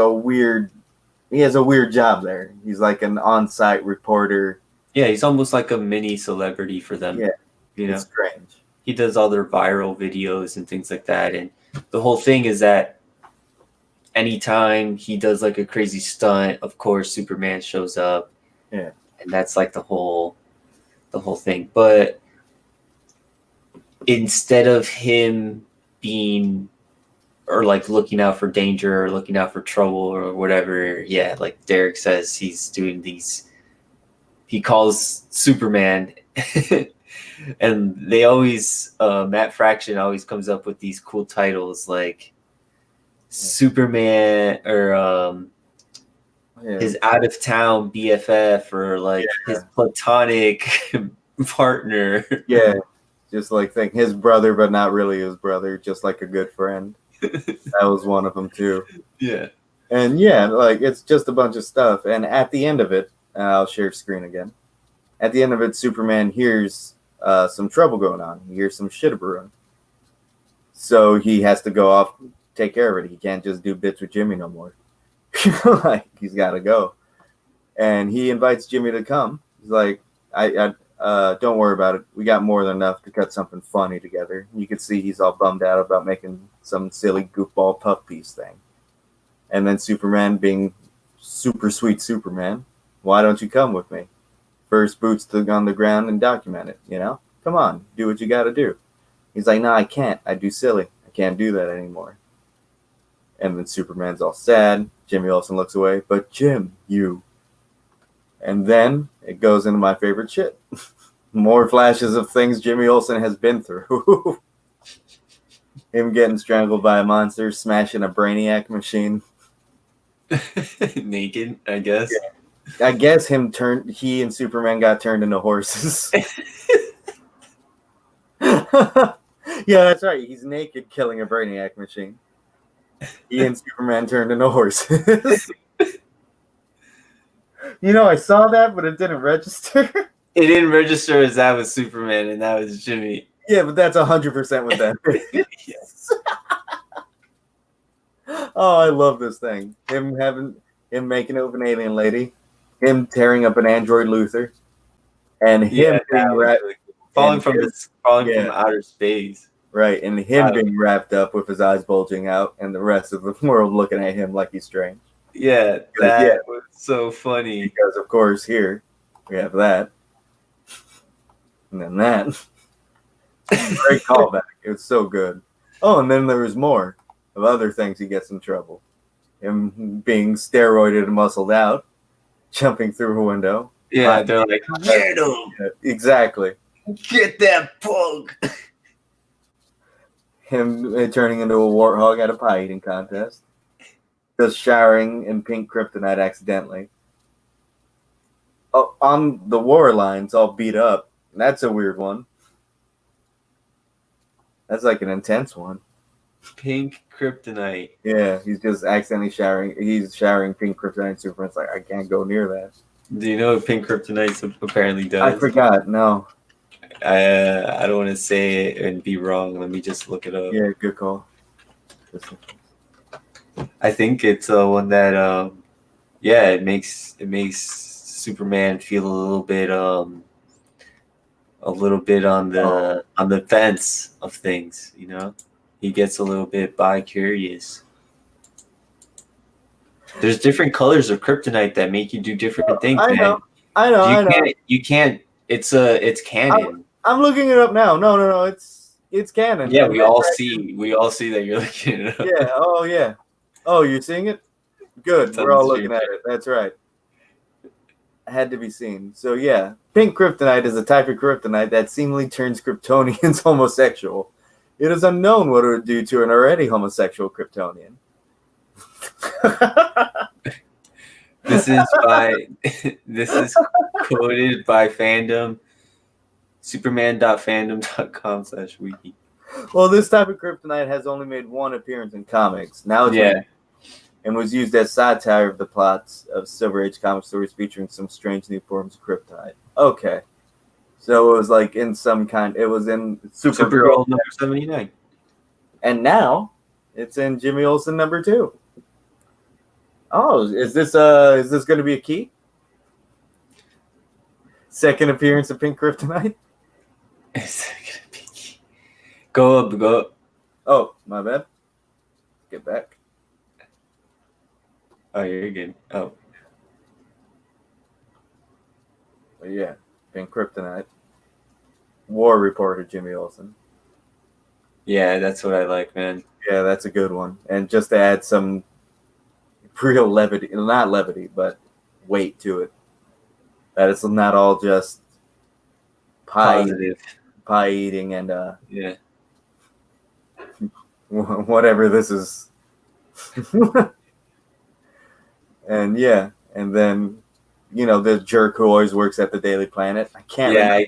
Speaker 1: he has a weird job there. He's like an on-site reporter.
Speaker 2: Yeah, he's almost like a mini celebrity for them.
Speaker 1: Yeah, it's strange.
Speaker 2: He does all their viral videos and things like that. And the whole thing is that anytime he does like a crazy stunt, of course, Superman shows up.
Speaker 1: Yeah.
Speaker 2: And that's like the whole thing. But instead of him being or like looking out for danger or looking out for trouble or whatever, like Derek says, he's doing these, he calls Superman and they always Matt Fraction always comes up with these cool titles like Superman or his out of town BFF or like his platonic partner.
Speaker 1: Yeah, just like think his brother, but not really his brother, just like a good friend. That was one of them too.
Speaker 2: Yeah.
Speaker 1: And like it's just a bunch of stuff. And at the end of it, I'll share screen again. At the end of it, Superman hears some trouble going on. He hears some shit brewing. So he has to go off, take care of it. He can't just do bits with Jimmy no more. Like he's got to go. And he invites Jimmy to come. He's like, I don't worry about it. We got more than enough to cut something funny together. You can see he's all bummed out about making some silly goofball puff piece thing. And then Superman, being super sweet Superman, why don't you come with me? First boots on the ground and document it, Come on, do what you got to do. He's like, no, I can't. I do silly. I can't do that anymore. And then Superman's all sad. Jimmy Olsen looks away. But Jim, you. And then it goes into my favorite shit. More flashes of things Jimmy Olsen has been through. Him getting strangled by a monster, smashing a Brainiac machine.
Speaker 2: Naked, I guess.
Speaker 1: Yeah. I guess he and Superman got turned into horses. Yeah, that's right. He's naked killing a Brainiac machine. He and Superman turned into horses. I saw that, but it didn't register.
Speaker 2: It didn't register as that was Superman and that was Jimmy.
Speaker 1: Yeah, but that's 100% what that is. Yes. Oh, I love this thing. Him making it with an alien lady, him tearing up an android Luther, and him being
Speaker 2: falling from outer space.
Speaker 1: Right, and him being wrapped up with his eyes bulging out, and the rest of the world looking at him like he's strange.
Speaker 2: Yeah, that was so funny.
Speaker 1: Because of course here we have that, and then that. Great callback. It was so good. Oh, and then there was more of other things he gets in trouble. Him being steroided and muscled out, jumping through a window.
Speaker 2: Yeah, they're like, get him!
Speaker 1: Yeah, exactly.
Speaker 2: Get that punk!
Speaker 1: Him turning into a warthog at a pie eating contest. Just showering in pink kryptonite accidentally. Oh, on the war lines, all beat up. That's a weird one. That's like an intense one.
Speaker 2: Pink kryptonite.
Speaker 1: Yeah, he's just accidentally showering. He's showering pink kryptonite. Superman's like, I can't go near that.
Speaker 2: Do you know what pink kryptonite apparently does?
Speaker 1: I forgot. No.
Speaker 2: I don't want to say it and be wrong. Let me just look it up.
Speaker 1: Yeah, good call.
Speaker 2: I think it's one that Yeah, it makes Superman feel a little bit on the fence of things, you know. He gets a little bit bi-curious. There's different colors of kryptonite that make you do different things,
Speaker 1: I know,
Speaker 2: man.
Speaker 1: I know, I know.
Speaker 2: You can't. It's canon.
Speaker 1: I'm looking it up now. No. It's canon.
Speaker 2: Yeah,
Speaker 1: And
Speaker 2: we all see that you're looking it up.
Speaker 1: yeah. Oh yeah. Oh, you're seeing it? Good.
Speaker 2: It's on
Speaker 1: We're
Speaker 2: the
Speaker 1: all
Speaker 2: screen.
Speaker 1: looking at it. That's right. Had to be seen. So yeah, pink kryptonite is a type of kryptonite that seemingly turns Kryptonians homosexual. It is unknown what it would do to an already homosexual Kryptonian.
Speaker 2: This is quoted by fandom superman.fandom.com/wiki.
Speaker 1: Well, this type of kryptonite has only made one appearance in comics. Now it's and was used as satire of the plots of Silver Age comic stories featuring some strange new forms of kryptonite. Okay. So it was like in some kind, it was in
Speaker 2: Supergirl number 79.
Speaker 1: And now it's in Jimmy Olsen number 2. Oh, is this going to be a key? Second appearance of pink kryptonite?
Speaker 2: Is that gonna be key? Go up.
Speaker 1: Oh, my bad. Get back.
Speaker 2: Oh, you're good. Oh.
Speaker 1: But yeah, pink kryptonite. War reporter Jimmy Olsen.
Speaker 2: Yeah, that's what I like, man.
Speaker 1: Yeah, that's a good one. And just to add some real levity, not levity, but weight to it. That it's not all just pie eating and
Speaker 2: yeah,
Speaker 1: whatever this is. And yeah, and then the jerk who always works at the Daily Planet. I can't.
Speaker 2: Yeah,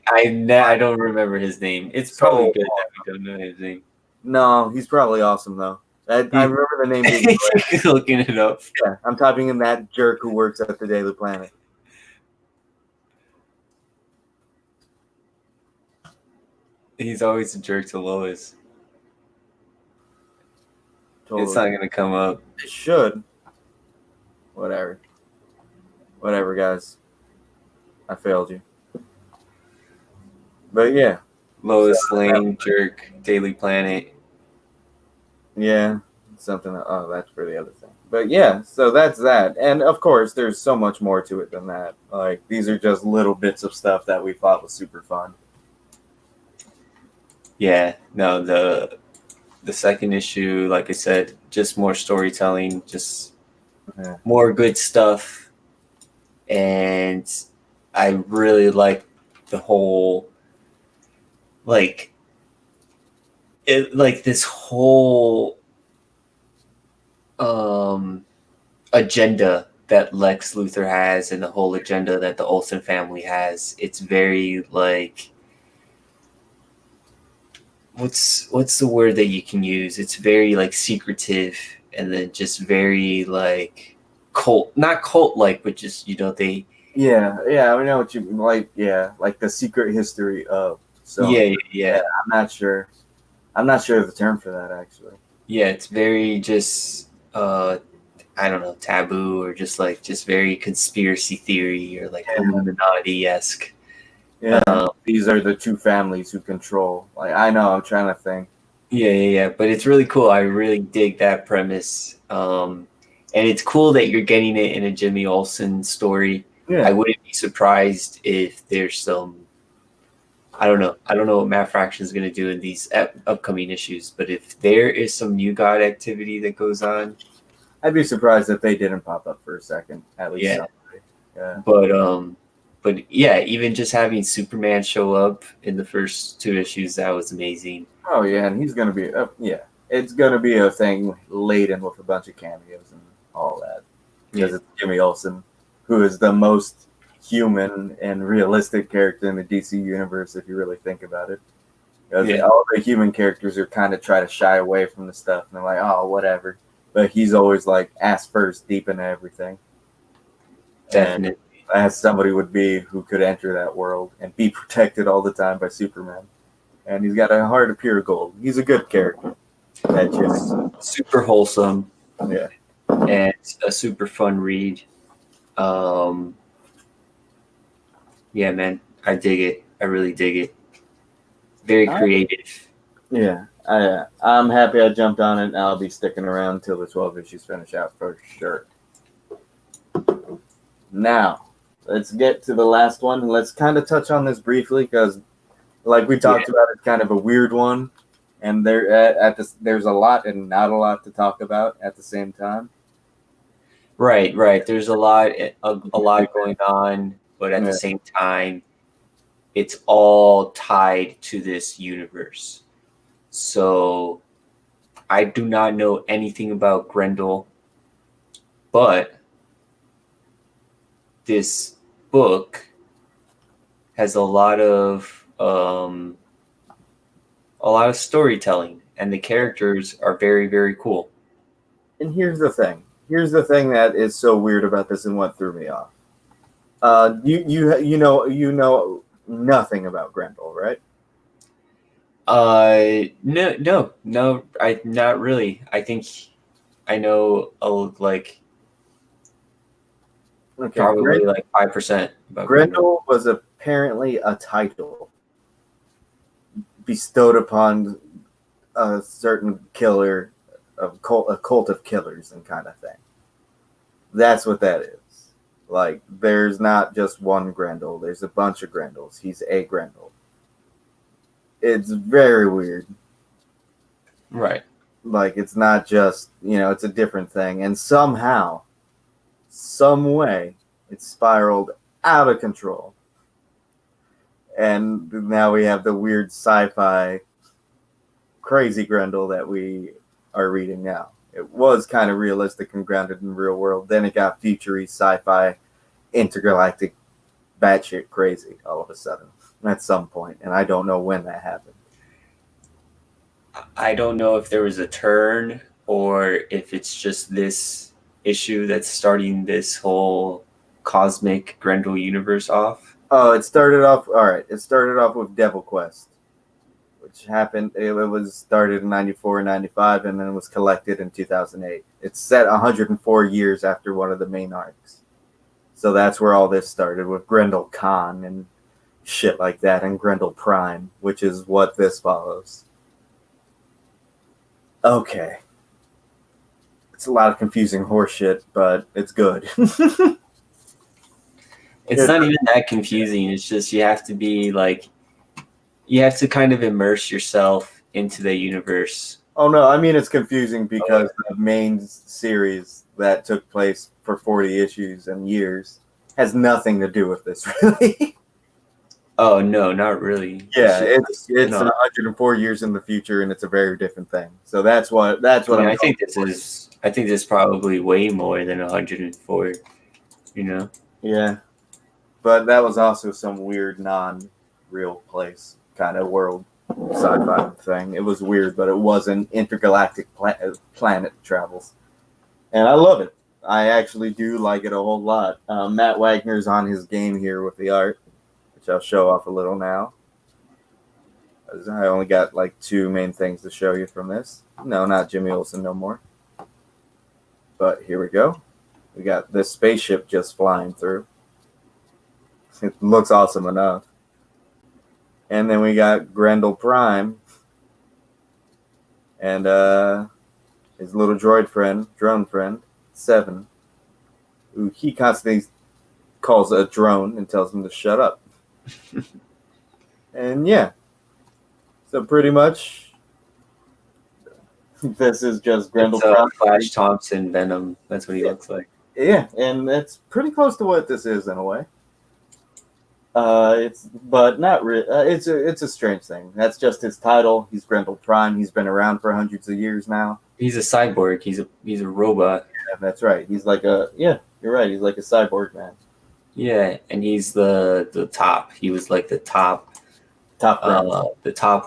Speaker 2: I don't remember his name. It's probably good that we don't know his name.
Speaker 1: No, he's probably awesome though. I remember the name.
Speaker 2: He's looking it up.
Speaker 1: Yeah, I'm typing in that jerk who works at the Daily Planet.
Speaker 2: He's always a jerk to Lois.
Speaker 1: Totally.
Speaker 2: It's not gonna come up.
Speaker 1: It should. Whatever, guys. I failed you. But yeah,
Speaker 2: Lois Lane, jerk, Daily Planet.
Speaker 1: Yeah, something. Oh, that's for the other thing. But yeah, so that's that. And of course, there's so much more to it than that. Like, these are just little bits of stuff that we thought was super fun.
Speaker 2: Yeah, no, the second issue, like I said, just more storytelling, just more good stuff. And I really like the whole, this whole agenda that Lex Luthor has, and the whole agenda that the Olsen family has. It's very what's the word that you can use? It's very secretive, and then just very not cult but just they.
Speaker 1: Yeah, I know what you like. Yeah, like the secret history of. So
Speaker 2: yeah.
Speaker 1: I'm not sure of the term for that actually.
Speaker 2: Yeah, it's very just I don't know, taboo, or just very conspiracy theory, or Illuminati-esque.
Speaker 1: Yeah, these are the two families who control. I know, I'm trying to think.
Speaker 2: Yeah, but it's really cool. I really dig that premise. And it's cool that you're getting it in a Jimmy Olsen story.
Speaker 1: Yeah.
Speaker 2: I wouldn't be surprised if there's some. I don't know what Matt Fraction is going to do in these upcoming issues, but if there is some New God activity that goes on,
Speaker 1: I'd be surprised if they didn't pop up for a second, at least.
Speaker 2: Yeah. But yeah, even just having Superman show up in the first 2 issues, that was amazing.
Speaker 1: Oh yeah, and he's going to be it's going to be a thing laden with a bunch of cameos and all that, because it's Jimmy Olsen, who is the most human and realistic character in the DC universe, if you really think about it. Because all the human characters are kind of try to shy away from the stuff, and they're like, oh, whatever. But he's always ass first, deep into everything.
Speaker 2: Definitely.
Speaker 1: And as somebody would be who could enter that world and be protected all the time by Superman. And he's got a heart of pure gold. He's a good character. That Jimmy.
Speaker 2: Super wholesome.
Speaker 1: Yeah.
Speaker 2: And a super fun read. Um, yeah, man, I dig it. I really dig it. Very creative.
Speaker 1: Yeah, I'm happy I jumped on it. And I'll be sticking around until the 12 issues finish out for sure. Now, let's get to the last one. Let's kind of touch on this briefly because, like we talked about, it's kind of a weird one, and there's a lot and not a lot to talk about at the same time.
Speaker 2: Right, right. There's a lot going on, but at the same time, it's all tied to this universe. So I do not know anything about Grendel, but this book has a lot of storytelling, and the characters are very, very cool.
Speaker 1: And here's the thing. Here's the thing that is so weird about this and what threw me off. You know nothing about Grendel, right?
Speaker 2: No, I not really. I think I know probably like 5% about
Speaker 1: Grendel was apparently a title bestowed upon a certain killer, a cult of killers and kind of thing. That's what that is. Like, there's not just one Grendel. There's a bunch of Grendels. He's a Grendel. It's very weird.
Speaker 2: Right.
Speaker 1: Like, it's not just, it's a different thing. And somehow, some way, it spiraled out of control. And now we have the weird sci-fi crazy Grendel that we are reading now. It was kind of realistic and grounded in the real world. Then it got futury, sci-fi, intergalactic, batshit crazy all of a sudden at some point, and I don't know when that happened.
Speaker 2: I don't know if there was a turn or if it's just this issue that's starting this whole cosmic Grendel universe off.
Speaker 1: Oh, it started off with Devil Quest, which happened. It was started in 94 and 95, and then it was collected in 2008. It's set 104 years after one of the main arcs. So that's where all this started, with Grendel Khan and shit like that, and Grendel Prime, which is what this follows. Okay. It's a lot of confusing horseshit, but it's good.
Speaker 2: It's not even that confusing. It's just you have to kind of immerse yourself into the universe.
Speaker 1: Oh, no, I mean it's confusing because the main series that took place for 40 issues and years has nothing to do with this, really.
Speaker 2: Oh, no, not really.
Speaker 1: Yeah, it's 104 years in the future, and it's a very different thing. So that's what
Speaker 2: I think this is probably way more than 104,
Speaker 1: Yeah. But that was also some weird non-real place kind of world sci-fi thing. It was weird, but it wasn't intergalactic planet travels. And I love it. I actually do like it a whole lot. Matt Wagner's on his game here with the art, which I'll show off a little now. I only got like 2 main things to show you from this. No, not Jimmy Olsen no more. But here we go. We got this spaceship just flying through. It looks awesome enough. And then we got Grendel Prime and his little drone friend, 7, who he constantly calls a drone and tells him to shut up. And yeah, so pretty much this is just Grendel Prime.
Speaker 2: Flash Thompson Venom. That's what he looks like.
Speaker 1: Yeah, and it's pretty close to what this is in a way. But not really. It's a strange thing. That's just his title. He's Grendel Prime. He's been around for hundreds of years now.
Speaker 2: He's a cyborg. He's a robot.
Speaker 1: Yeah, that's right. He's like you're right. He's like a cyborg man.
Speaker 2: Yeah, and he's the top. He was like the top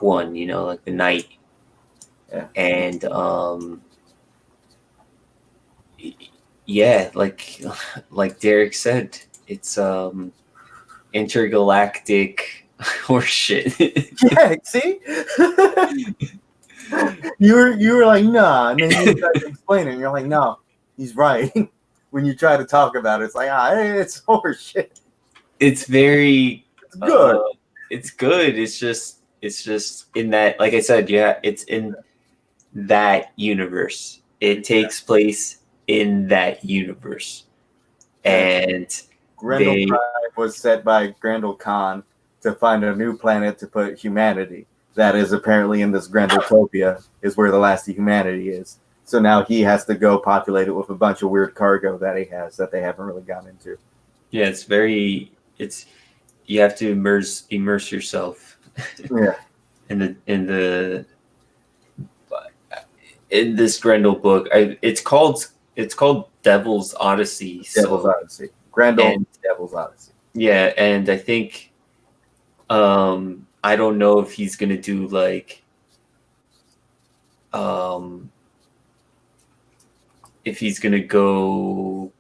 Speaker 2: one. Like the knight.
Speaker 1: Yeah.
Speaker 2: And yeah, like Derek said, it's intergalactic horseshit.
Speaker 1: Yeah, see? you were like, nah, and then you started explaining, and you're like, no, he's right. when you try to talk about it, it's like, hey, it's horseshit.
Speaker 2: It's very
Speaker 1: It's good.
Speaker 2: it's good. It's just in that, like I said, yeah, it's in that universe. It takes place in that universe. And
Speaker 1: Grendel
Speaker 2: they
Speaker 1: Prime was set by Grendel Khan to find a new planet to put humanity. That is apparently in this Grendeltopia is where the last of humanity is. So now he has to go populate it with a bunch of weird cargo that he has that they haven't really gotten into.
Speaker 2: yeah, it's you have to immerse yourself
Speaker 1: Yeah.
Speaker 2: in this Grendel book. It's called Devil's Odyssey.
Speaker 1: Devil's Odyssey. Grendel
Speaker 2: and
Speaker 1: Devil's Odyssey.
Speaker 2: yeah, and I think I don't know if he's gonna do like if he's gonna go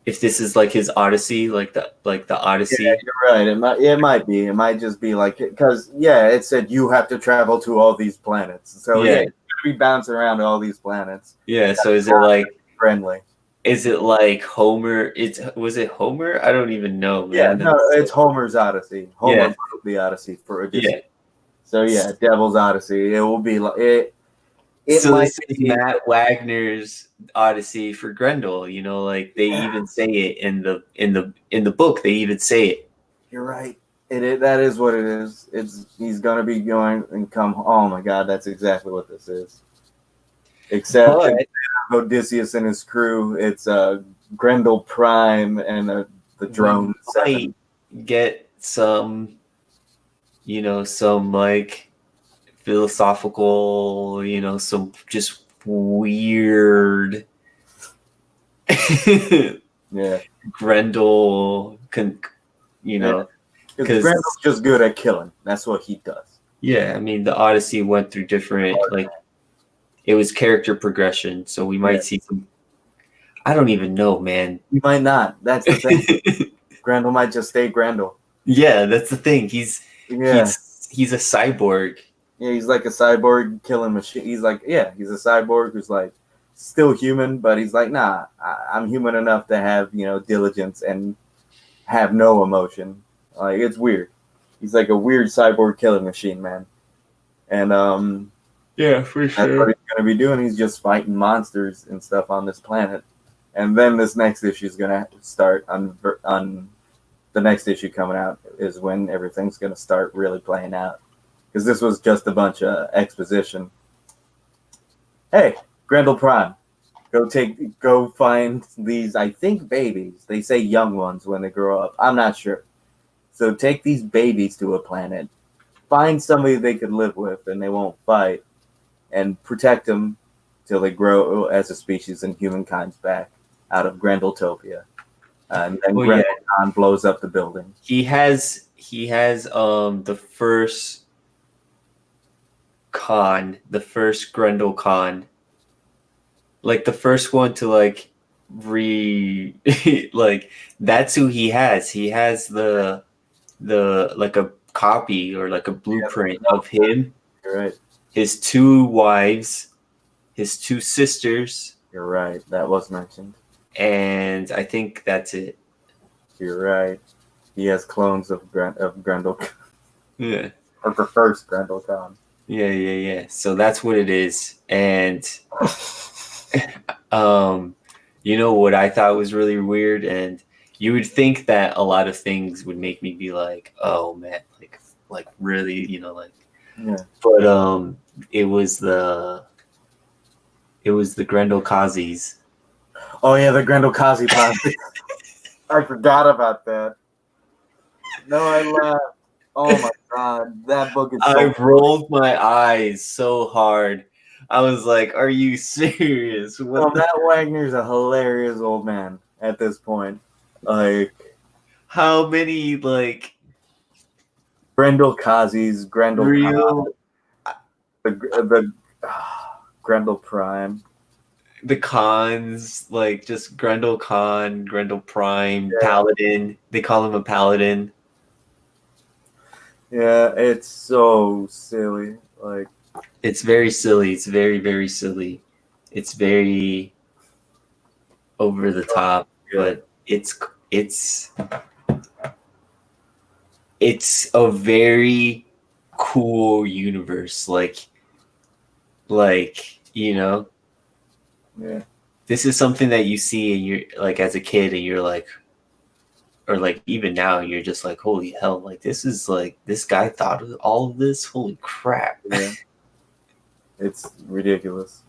Speaker 2: if this is like his Odyssey, like the Odyssey.
Speaker 1: Yeah, you're right. It might be. It might just be like because it said you have to travel to all these planets. So
Speaker 2: Yeah.
Speaker 1: you're gonna be bouncing around to all these planets.
Speaker 2: Yeah, so is it like
Speaker 1: Friendly?
Speaker 2: is it like Homer? Was it Homer? I don't even know, man.
Speaker 1: Yeah, no, it's Homer's Odyssey. Homer
Speaker 2: Yeah.
Speaker 1: wrote the Odyssey for Odyssey.
Speaker 2: Yeah.
Speaker 1: So yeah, Devil's Odyssey. It will be like it. It
Speaker 2: So
Speaker 1: might
Speaker 2: this is
Speaker 1: be
Speaker 2: Matt Wagner's Odyssey for Grendel. You know, like they even say it in the book. They even say it.
Speaker 1: You're right. That is what it is. He's gonna be going and come. Oh my God, that's exactly what this is. Except
Speaker 2: But
Speaker 1: Odysseus and his crew, it's Grendel Prime and the drone.
Speaker 2: might get some, some like philosophical, some just weird
Speaker 1: Yeah,
Speaker 2: Grendel,
Speaker 1: because Grendel's just good at killing. That's what he does.
Speaker 2: Yeah, I mean the Odyssey went through different it was character progression, so we might see some. I don't even know, man.
Speaker 1: He might not. That's the thing. Grendel might just stay Grendel.
Speaker 2: Yeah, that's the thing. He's a cyborg.
Speaker 1: Yeah, he's like a cyborg killing machine. He's a cyborg who's like still human, but he's like, nah, I'm human enough to have diligence and have no emotion. Like it's weird. He's like a weird cyborg killing machine, man. And
Speaker 2: yeah, for sure.
Speaker 1: That's what he's gonna be doing. He's just fighting monsters and stuff on this planet. And then this next issue is gonna start on the next issue coming out is when everything's gonna start really playing out. Because this was just a bunch of exposition. Hey, Grendel Prime, go find these, I think, babies. They say young ones when they grow up. I'm not sure. So take these babies to a planet, find somebody they could live with and they won't fight, and protect them till they grow as a species and humankind's back out of Grendeltopia. And then Grendel Khan blows up the building.
Speaker 2: He has the first Khan, the first Grendel Khan, like the first one to like like that's who he has. He has the like a copy or like a blueprint of him.
Speaker 1: You're right.
Speaker 2: His two wives, his two sisters.
Speaker 1: You're right. That was mentioned.
Speaker 2: And I think that's it.
Speaker 1: You're right. He has clones of Grendel.
Speaker 2: Yeah.
Speaker 1: Or the first Grendel Khan.
Speaker 2: Yeah. So that's what it is. And what I thought was really weird, and you would think that a lot of things would make me be like, oh man, like really,
Speaker 1: Yeah.
Speaker 2: But it was the Grendel Kazis.
Speaker 1: Oh yeah, the Grendel Kazi plastic. I forgot about that. No, I laughed. Oh my God, that book is.
Speaker 2: I rolled my eyes so hard. I was like, "Are you serious?"
Speaker 1: Matt Wagner's a hilarious old man at this point. Like,
Speaker 2: how many
Speaker 1: Grendel Kazis, Grendel
Speaker 2: real
Speaker 1: Khan, the Grendel Prime,
Speaker 2: the Khans, like just Grendel Khan, Grendel Prime, Paladin. They call him a Paladin.
Speaker 1: Yeah, it's so silly. Like,
Speaker 2: it's very silly. It's very, very silly. It's very. over the top,
Speaker 1: Good.
Speaker 2: but it's a very cool universe. Like
Speaker 1: Yeah.
Speaker 2: this is something that you see and you're like as a kid and you're like, or like even now you're just like, holy hell, like this is like this guy thought of all of this. Holy crap.
Speaker 1: Yeah. It's ridiculous.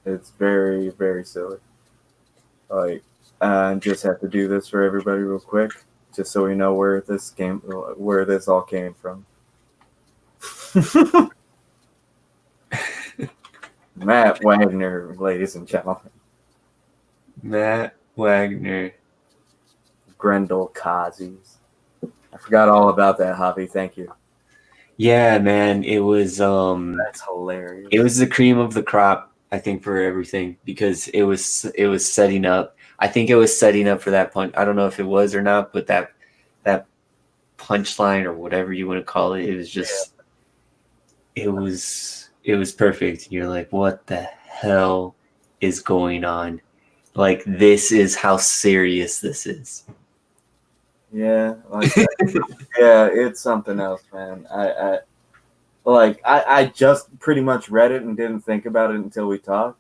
Speaker 1: It's very, very silly. Like, I just have to do this for everybody real quick, just so we know where this all came from. Matt Wagner, ladies and gentlemen.
Speaker 2: Matt Wagner.
Speaker 1: Grendel Kazis. I forgot all about that, Javi. Thank you.
Speaker 2: Yeah, man, it was
Speaker 1: That's hilarious.
Speaker 2: it was the cream of the crop, I think, for everything, because it was setting up. I think it was setting up for that punch. I don't know if it was or not, but that punchline or whatever you want to call it, it was just it was perfect. You're like, what the hell is going on? Like, this is how serious this is.
Speaker 1: Yeah, like yeah, it's something else, man. I just pretty much read it and didn't think about it until we talked.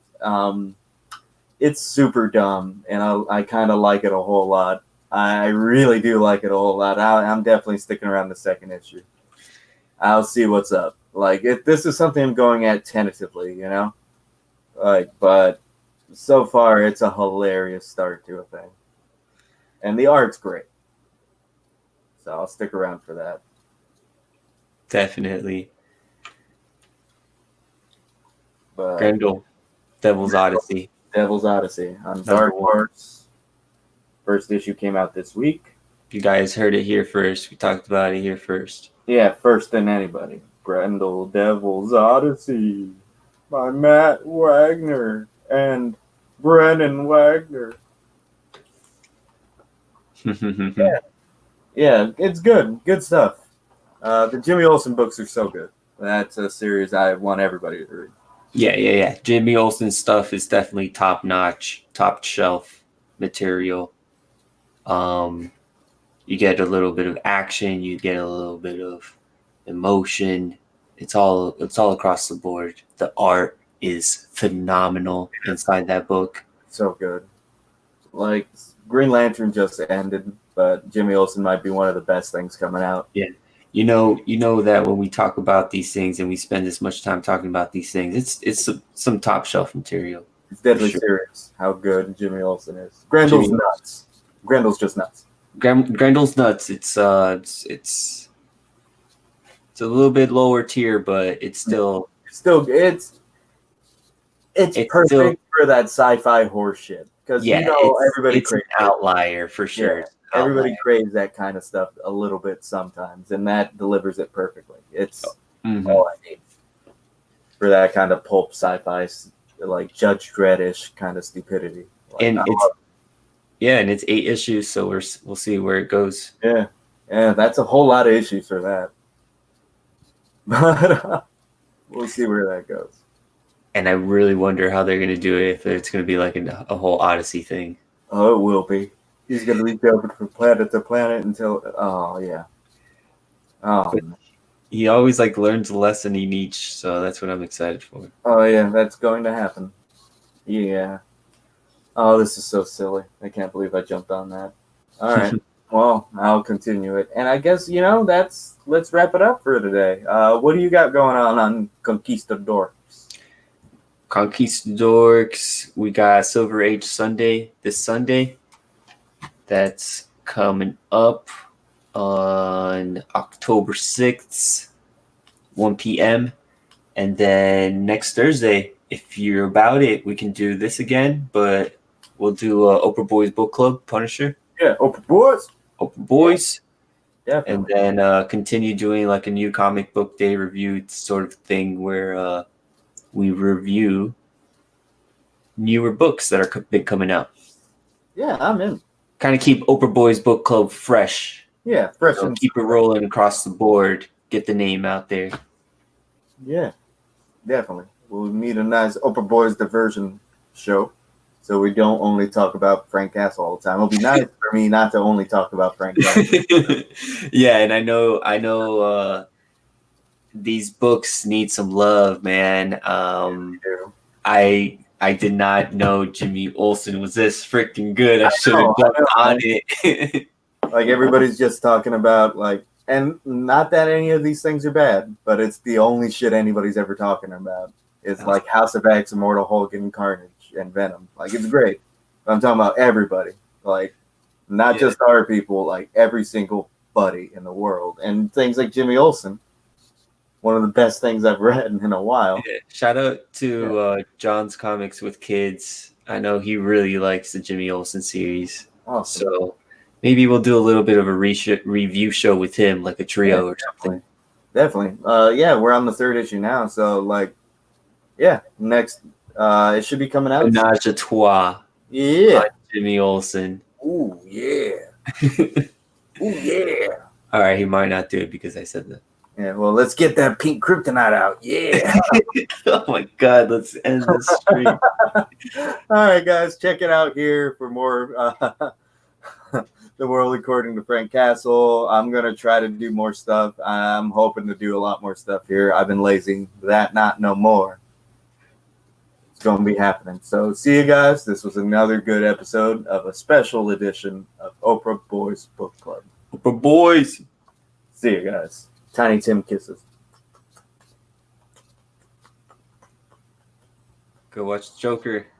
Speaker 1: It's super dumb, and I kind of like it a whole lot. I really do like it a whole lot. I'm definitely sticking around the second issue. I'll see what's up. Like, this is something I'm going at tentatively, you know? Like, but so far, it's a hilarious start to a thing. And the art's great. So I'll stick around for that.
Speaker 2: Definitely.
Speaker 1: But
Speaker 2: Grendel, Devil's Odyssey.
Speaker 1: Devil's Odyssey on Dark Horse. First issue came out this week.
Speaker 2: You guys heard it here first. We talked about it here first.
Speaker 1: Yeah, first than anybody. Grendel, Devil's Odyssey by Matt Wagner and Brennan Wagner. Yeah, it's good. Good stuff. The Jimmy Olsen books are so good. That's a series I want everybody to read.
Speaker 2: Yeah. Jimmy Olsen's stuff is definitely top notch, top shelf material. You get a little bit of action, you get a little bit of emotion. It's all across the board. The art is phenomenal inside that book.
Speaker 1: So good. Like, Green Lantern just ended, but Jimmy Olsen might be one of the best things coming out.
Speaker 2: Yeah. You know that when we talk about these things and we spend this much time talking about these things, it's some top shelf material.
Speaker 1: It's deadly serious how good Jimmy Olsen is. Grendel's nuts. Grendel's just nuts.
Speaker 2: Grendel's nuts. It's a little bit lower tier, but it's still
Speaker 1: it's perfect still, for that sci-fi horse shit. Because everybody
Speaker 2: craves an outlier for sure.
Speaker 1: Yeah, everybody craves that kind of stuff a little bit sometimes, and that delivers it perfectly. It's all I need for that kind of pulp sci-fi, like Judge Dredd-ish kind of stupidity. Like,
Speaker 2: and it's 8 issues, so we'll see where it goes.
Speaker 1: Yeah, that's a whole lot of issues for that. But we'll see where that goes.
Speaker 2: And I really wonder how they're going to do it, if it's going to be like a whole Odyssey thing.
Speaker 1: Oh, it will be. He's going to be jumping from planet to planet until, oh, yeah. Oh,
Speaker 2: he always learns a lesson in each, so that's what I'm excited for.
Speaker 1: Oh, yeah, that's going to happen. Yeah. Oh, this is so silly. I can't believe I jumped on that. All right. Well, I'll continue it. And I guess, let's wrap it up for today. What do you got going on Conquistadorks?
Speaker 2: Conquistadorks, we got Silver Age Sunday this Sunday. That's coming up on October 6th, 1 p.m. And then next Thursday, if you're about it, we can do this again, but we'll do Oprah Boys Book Club, Punisher.
Speaker 1: Yeah, Oprah Boys.
Speaker 2: Oprah Boys.
Speaker 1: Yeah.
Speaker 2: And then continue doing a new comic book day review sort of thing where we review newer books that are been coming out.
Speaker 1: Yeah, I'm in.
Speaker 2: Kind of keep Oprah Boys Book Club fresh.
Speaker 1: Yeah, fresh.
Speaker 2: So keep it rolling across the board. Get the name out there.
Speaker 1: Yeah, definitely. We'll need a nice Oprah Boys diversion show. so we don't only talk about Frank Castle all the time. It'll be nice for me not to only talk about Frank Castle.
Speaker 2: Yeah, and I know these books need some love, man. I did not know Jimmy Olsen was this freaking good. I should have jumped on it.
Speaker 1: Like everybody's just talking about like, and not that any of these things are bad, but it's the only shit anybody's ever talking about. It's like House of X, Immortal Hulk, and Carnage, and Venom. Like it's great. But I'm talking about everybody, like not just our people, like every single buddy in the world, and things like Jimmy Olsen. One of the best things I've read in a while.
Speaker 2: Yeah. Shout out to John's Comics with Kids. I know he really likes the Jimmy Olsen series.
Speaker 1: Awesome.
Speaker 2: So maybe we'll do a little bit of a review show with him, like a trio or something.
Speaker 1: Definitely. Yeah, we're on the 3rd issue now. So, like, yeah, next, it should be coming out.
Speaker 2: Menage a trois.
Speaker 1: Yeah.
Speaker 2: Jimmy Olsen.
Speaker 1: Ooh, yeah. Ooh, yeah.
Speaker 2: All right, he might not do it because I said that.
Speaker 1: Yeah, well, let's get that pink kryptonite out. Yeah.
Speaker 2: Oh my God, let's end this stream.
Speaker 1: All right, guys, check it out here for more The World According to Frank Castle. I'm going to try to do more stuff. I'm hoping to do a lot more stuff here. I've been lazy. That not no more. It's going to be happening. So see you guys. This was another good episode of a special edition of Oprah Boys Book Club.
Speaker 2: Oprah Boys.
Speaker 1: See you guys. Tiny Tim kisses.
Speaker 2: Go watch Joker.